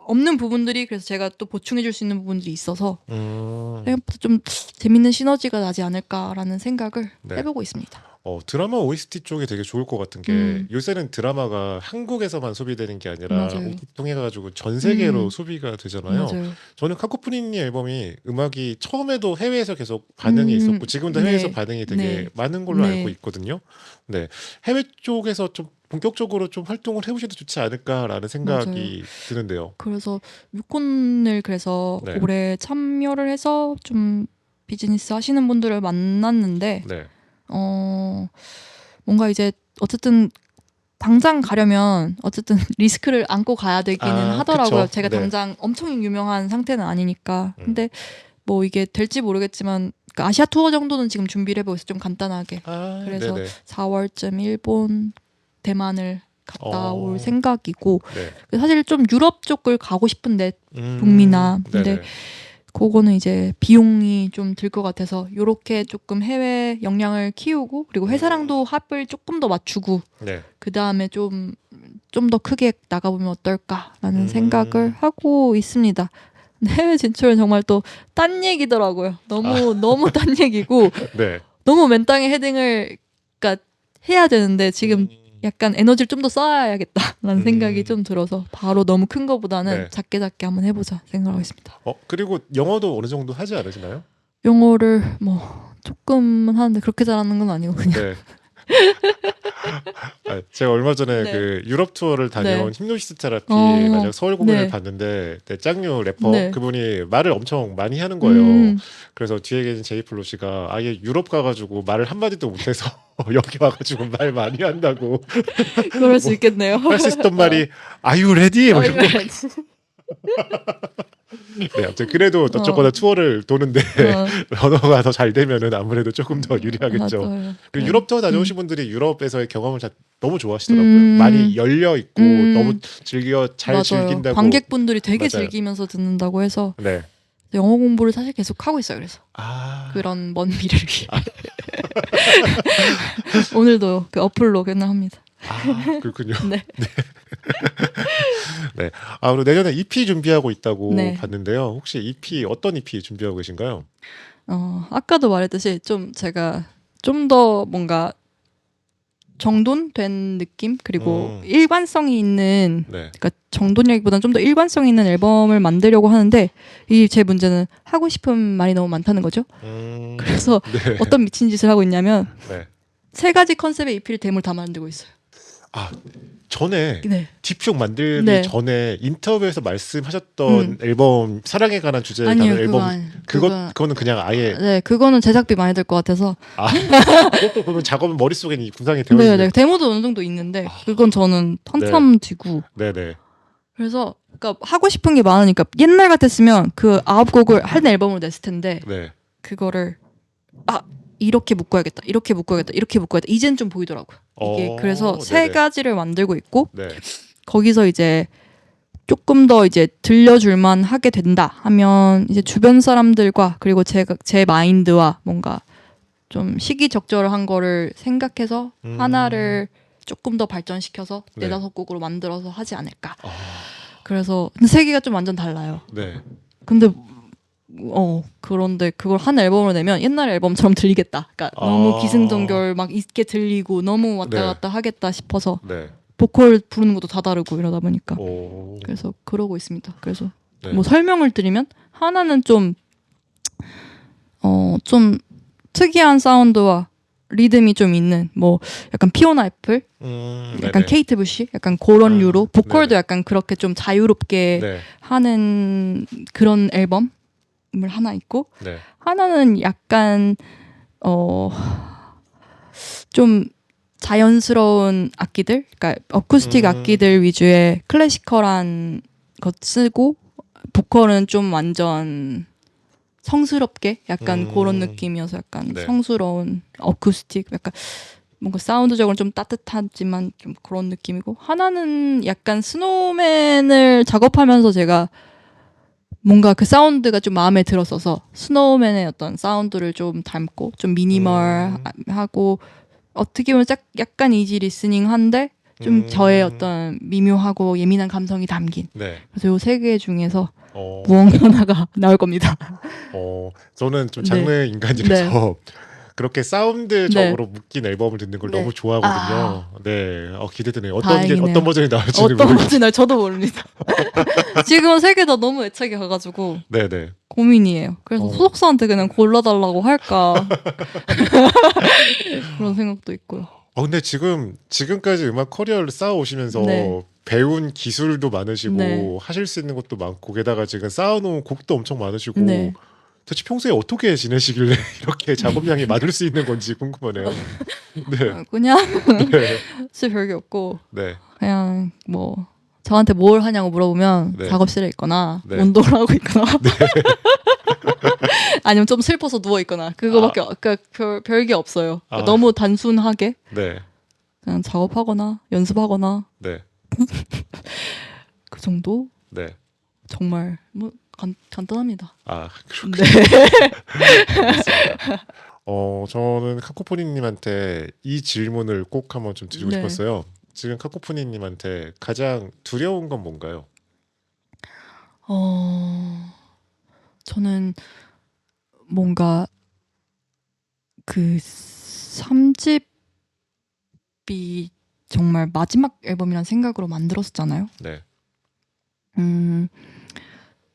없는 부분들이 그래서 제가 또 보충해줄 수 있는 부분들이 있어서 생각보다 좀 재밌는 시너지가 나지 않을까라는 생각을 네. 해보고 있습니다. 드라마 OST 쪽이 되게 좋을 것 같은 게 요새는 드라마가 한국에서만 소비되는 게 아니라 맞아요. OTT 통해 가지고 전 세계로 음. 소비가 되잖아요. 맞아요. 저는 카코프니니 앨범이 음악이 처음에도 해외에서 계속 반응이 있었고 지금도 해외에서 네. 반응이 되게 네. 많은 걸로 네. 알고 있거든요. 네. 해외 쪽에서 좀 본격적으로 좀 활동을 해보셔도 좋지 않을까라는 생각이 드는데요. 그래서 유콘을 그래서 네. 올해 참여를 해서 좀 비즈니스 하시는 분들을 만났는데 네. 뭔가 이제 어쨌든 당장 가려면 어쨌든 리스크를 안고 가야 되기는 하더라고요. 그쵸. 제가 네. 당장 엄청 유명한 상태는 아니니까. 근데 뭐 이게 될지 모르겠지만 그러니까 아시아 투어 정도는 지금 준비를 해보고 있어요. 좀 간단하게. 그래서 네네. 4월쯤 일본, 대만을 갔다 올 네. 생각이고 네. 사실 좀 유럽 쪽을 가고 싶은데 북미나 근데 네네. 그거는 이제 비용이 좀 들 것 같아서 요렇게 조금 해외 역량을 키우고 그리고 회사랑도 합을 조금 더 맞추고 네. 그 다음에 좀 더 크게 나가보면 어떨까라는 생각을 하고 있습니다. 근데 해외 진출은 정말 또 딴 얘기더라고요. 너무 딴 얘기고 네. 너무 맨 땅에 헤딩을 그러니까 해야 되는데 지금 약간 에너지를 좀 더 써야겠다라는 생각이 좀 들어서 바로 너무 큰 거보다는 네. 작게 한번 해보자 생각하고 있습니다. 그리고 영어도 어느 정도 하지 않으시나요? 영어를 뭐 조금은 하는데 그렇게 잘하는 건 아니고 그냥 네. 제가 얼마 전에 네. 그 유럽 투어를 다녀온 네. 힘노시스 테라피 어, 마지막 서울 공연을 네. 봤는데 짱류 래퍼 네. 그분이 말을 엄청 많이 하는 거예요. 그래서 뒤에 계신 제이플로 씨가 아예 유럽 가가지고 말을 한마디도 못해서 여기 와가지고 말 많이 한다고 그럴 수 있겠네요. 할 수 있었던 말이 Are you ready? 막 이런 거. 네, 아무튼 그래도 어쨌거나 투어를 도는데 언어가 더 잘 되면은 아무래도 조금 더 유리하겠죠. 맞아요. 그리고 유럽 투어 다녀오신 분들이 유럽에서의 경험을 너무 좋아하시더라고요. 많이 열려 있고 너무 잘 맞아요. 즐긴다고. 관객분들이 되게 맞아요. 즐기면서 듣는다고 해서 네. 영어 공부를 사실 계속 하고 있어요. 그래서 그런 먼 미래를 위해 오늘도 그 어플로 견납합니다. 그렇군요. 네. 네. 그리고 내년에 EP 준비하고 있다고 네. 봤는데요. 혹시 EP 어떤 EP 준비하고 계신가요? 아까도 말했듯이 좀 제가 좀 더 뭔가 정돈된 느낌 그리고 일관성이 있는 네. 그러니까 정돈이라기보다는 좀 더 일관성 있는 앨범을 만들려고 하는데 이 제 문제는 하고 싶은 말이 너무 많다는 거죠. 그래서 네. 어떤 미친 짓을 하고 있냐면 네. 3가지 컨셉의 EP를 대물 다 만들고 있어요. 전에 네. 디퓨 만들기 네. 전에 인터뷰에서 말씀하셨던 앨범 사랑에 관한 주제에 아니요, 다룬 앨범 그건 그거는 그냥 아예 네, 그거는 제작비 많이 들 것 같아서 그것도 보면 작업은 머릿속에 구상이 되어 네, 있는. 네, 데모도 어느 정도 있는데 그건 저는 한참 뒤고 네네. 그래서 그러니까 하고 싶은 게 많으니까 옛날 같았으면 그 9곡을 한 앨범으로 냈을 텐데 네. 그거를 이렇게 묶어야겠다 이렇게 묶어야겠다 이렇게 묶어야겠다 이젠 좀 보이더라고요. 이게 그래서 네네. 3가지를 만들고 있고 네. 거기서 이제 조금 더 이제 들려줄만 하게 된다 하면 이제 주변 사람들과 그리고 제 마인드와 뭔가 좀 시기적절한 거를 생각해서 하나를 조금 더 발전시켜서 네. 4-5곡으로 만들어서 하지 않을까. 그래서 근데 3개가 좀 완전 달라요. 네. 근데 그런데 그걸 한 앨범으로 내면 옛날 앨범처럼 들리겠다. 그러니까 너무 기승전결 막 있게 들리고 너무 왔다 네. 갔다 하겠다 싶어서 네. 보컬 부르는 것도 다 다르고 이러다 보니까 오. 그래서 그러고 있습니다. 그래서 네. 뭐 설명을 드리면 하나는 좀 특이한 사운드와 리듬이 좀 있는 뭐 약간 피오나 애플, 약간 네네. 케이트 부시, 약간 그런 류로 보컬도 네네. 약간 그렇게 좀 자유롭게 네. 하는 그런 앨범을 하나 있고 네. 하나는 약간 좀 자연스러운 악기들, 그러니까 어쿠스틱 악기들 위주의 클래시컬한 것 쓰고 보컬은 좀 완전 성스럽게 약간 그런 느낌이어서 약간 네. 성스러운 어쿠스틱 약간 뭔가 사운드적으로 좀 따뜻하지만 좀 그런 느낌이고 하나는 약간 스노우맨을 작업하면서 제가 뭔가 그 사운드가 좀 마음에 들었어서 스노우맨의 어떤 사운드를 좀 닮고 좀 미니멀하고 어떻게 보면 약간 이지 리스닝한데 좀 저의 어떤 미묘하고 예민한 감성이 담긴 네. 그래서 요 세 개 중에서 무언가 하나가 나올 겁니다. 저는 좀 장르 인간이라서 그렇게 사운드적으로 네. 묶인 앨범을 듣는 걸 네. 너무 좋아하거든요. 네, 기대되네요. 어떤 다행이네요. 버전이 나올지는 어떤 모르겠어요. 버전 날 저도 모릅니다. 지금 세 개 다 너무 애착이 가가지고 네네. 고민이에요. 그래서 소속사한테 그냥 골라달라고 할까 그런 생각도 있고요. 근데 지금까지 음악 커리어를 쌓아오시면서 네. 배운 기술도 많으시고 네. 하실 수 있는 것도 많고 게다가 지금 쌓아놓은 곡도 엄청 많으시고 네. 도대체 평소에 어떻게 지내시길래 이렇게 작업량이 많을 수 있는 건지 궁금하네요. 네. 그냥 네. 진짜 별게 없고 네. 그냥 뭐 저한테 뭘 하냐고 물어보면 네. 작업실에 있거나 네. 운동을 하고 있거나 아니면 좀 슬퍼서 누워 있거나 그거밖에 그러니까 별게 없어요. 그러니까 너무 단순하게 네. 그냥 작업하거나 연습하거나 네. 그 정도 네. 정말 뭐 간단합니다. 그렇군요. 네. 알겠습니다. 저는 카코포니님한테 이 질문을 꼭 한번 좀 드리고 네. 싶었어요. 지금 카코포니님한테 가장 두려운 건 뭔가요? 저는 뭔가 그 3집이 정말 마지막 앨범이란 생각으로 만들었었잖아요. 네.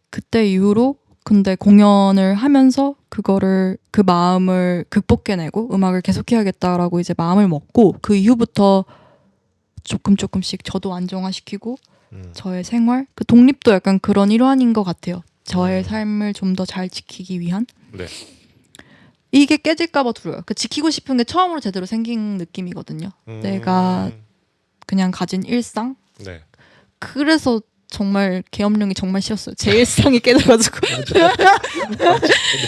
그때 이후로 근데 공연을 하면서 그 마음을 극복해내고 음악을 계속해야겠다라고 이제 마음을 먹고 그 이후부터 조금씩 저도 안정화시키고 저의 생활 그 독립도 약간 그런 일환인 것 같아요. 저의 삶을 좀 더 잘 지키기 위한. 네. 이게 깨질까봐 두려워요. 지키고 싶은 게 처음으로 제대로 생긴 느낌이거든요. 내가 그냥 가진 일상. 네. 그래서 정말 계엄령이 정말 싫었어요. 제 일상이 깨져가지고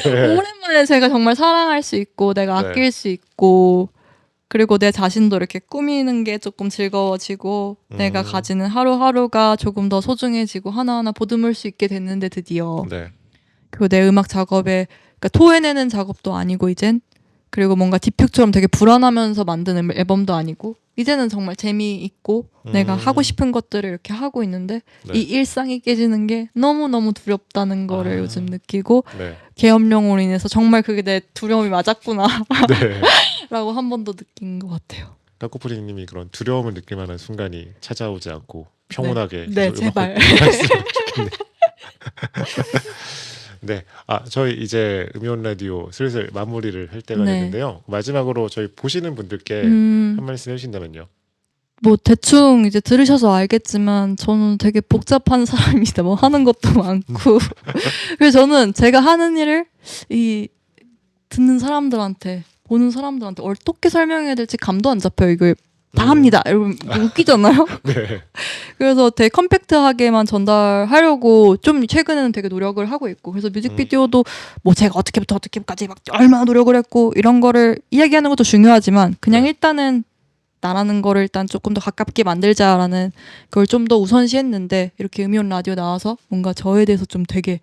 네. 오랜만에 제가 정말 사랑할 수 있고 내가 네. 아낄 수 있고 그리고 내 자신도 이렇게 꾸미는 게 조금 즐거워지고 내가 가지는 하루하루가 조금 더 소중해지고 하나하나 보듬을 수 있게 됐는데 드디어 네. 그리고 내 음악 작업에 그러니까 토해내는 작업도 아니고 이젠 그리고 뭔가 딥픽처럼 되게 불안하면서 만드는 앨범도 아니고 이제는 정말 재미있고 내가 하고 싶은 것들을 이렇게 하고 있는데 네. 이 일상이 깨지는 게 너무너무 두렵다는 거를 요즘 느끼고 네. 계엄령으로 인해서 정말 그게 내 두려움이 맞았구나 네. 라고 한 번 더 느낀 것 같아요. 카코프리님이 그런 두려움을 느낄 만한 순간이 찾아오지 않고 평온하게 네, 계속 제발. 음악을 했으면 좋겠네요. 네, 저희 이제 음이온 라디오 슬슬 마무리를 할 때가 네. 됐는데요. 마지막으로 저희 보시는 분들께 한 말씀 해주신다면요. 뭐 대충 이제 들으셔서 알겠지만 저는 되게 복잡한 사람입니다. 뭐 하는 것도 많고 그래서 저는 제가 하는 일을 이 듣는 사람들한테 보는 사람들한테 어떻게 설명해야 될지 감도 안 잡혀요. 이걸 다 합니다. 여러분 웃기잖아요. 네. 그래서 되게 컴팩트하게만 전달하려고 좀 최근에는 되게 노력을 하고 있고 그래서 뮤직비디오도 뭐 제가 어떻게부터 어떻게까지 막 얼마나 노력을 했고 이런 거를 이야기하는 것도 중요하지만 그냥 일단은 나라는 거를 일단 조금 더 가깝게 만들자라는 걸 좀 더 우선시했는데 이렇게 음이온 라디오 나와서 뭔가 저에 대해서 좀 되게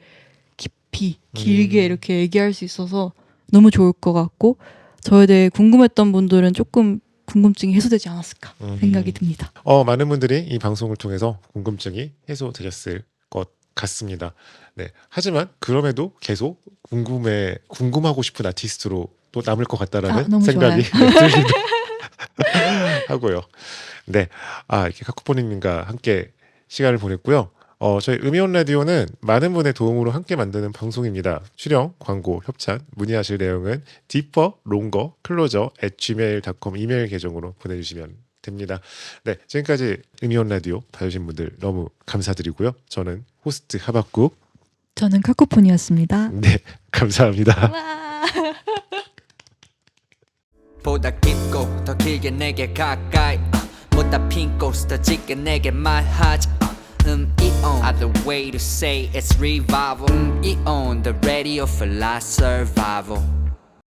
깊이 길게 이렇게 얘기할 수 있어서 너무 좋을 것 같고 저에 대해 궁금했던 분들은 조금 궁금증이 해소되지 않았을까 생각이 듭니다. 많은 분들이 이 방송을 통해서 궁금증이 해소되셨을 것 같습니다. 네. 하지만 그럼에도 계속 궁금하고 싶은 아티스트로 또 남을 것 같다라는 너무 생각이 좋아요. 들기도 하고요. 네. 이렇게 카쿠포니님과 함께 시간을 보냈고요. 저희 음이온 라디오는 많은 분의 도움으로 함께 만드는 방송입니다. 출연, 광고, 협찬, 문의하실 내용은 deeper,longer,closer@gmail.com 이메일 계정으로 보내주시면 됩니다. 네, 지금까지 음이온 라디오 봐주신 분들 너무 감사드리고요. 저는 호스트 하박국. 저는 카코폰이었습니다. 네, 감사합니다. 보다 깊고 더 길게 내게 가까이 보다 핀 꽃 더 짙게 내게 말하지 이온 Other way to say it's revival 이온 The radio for life survival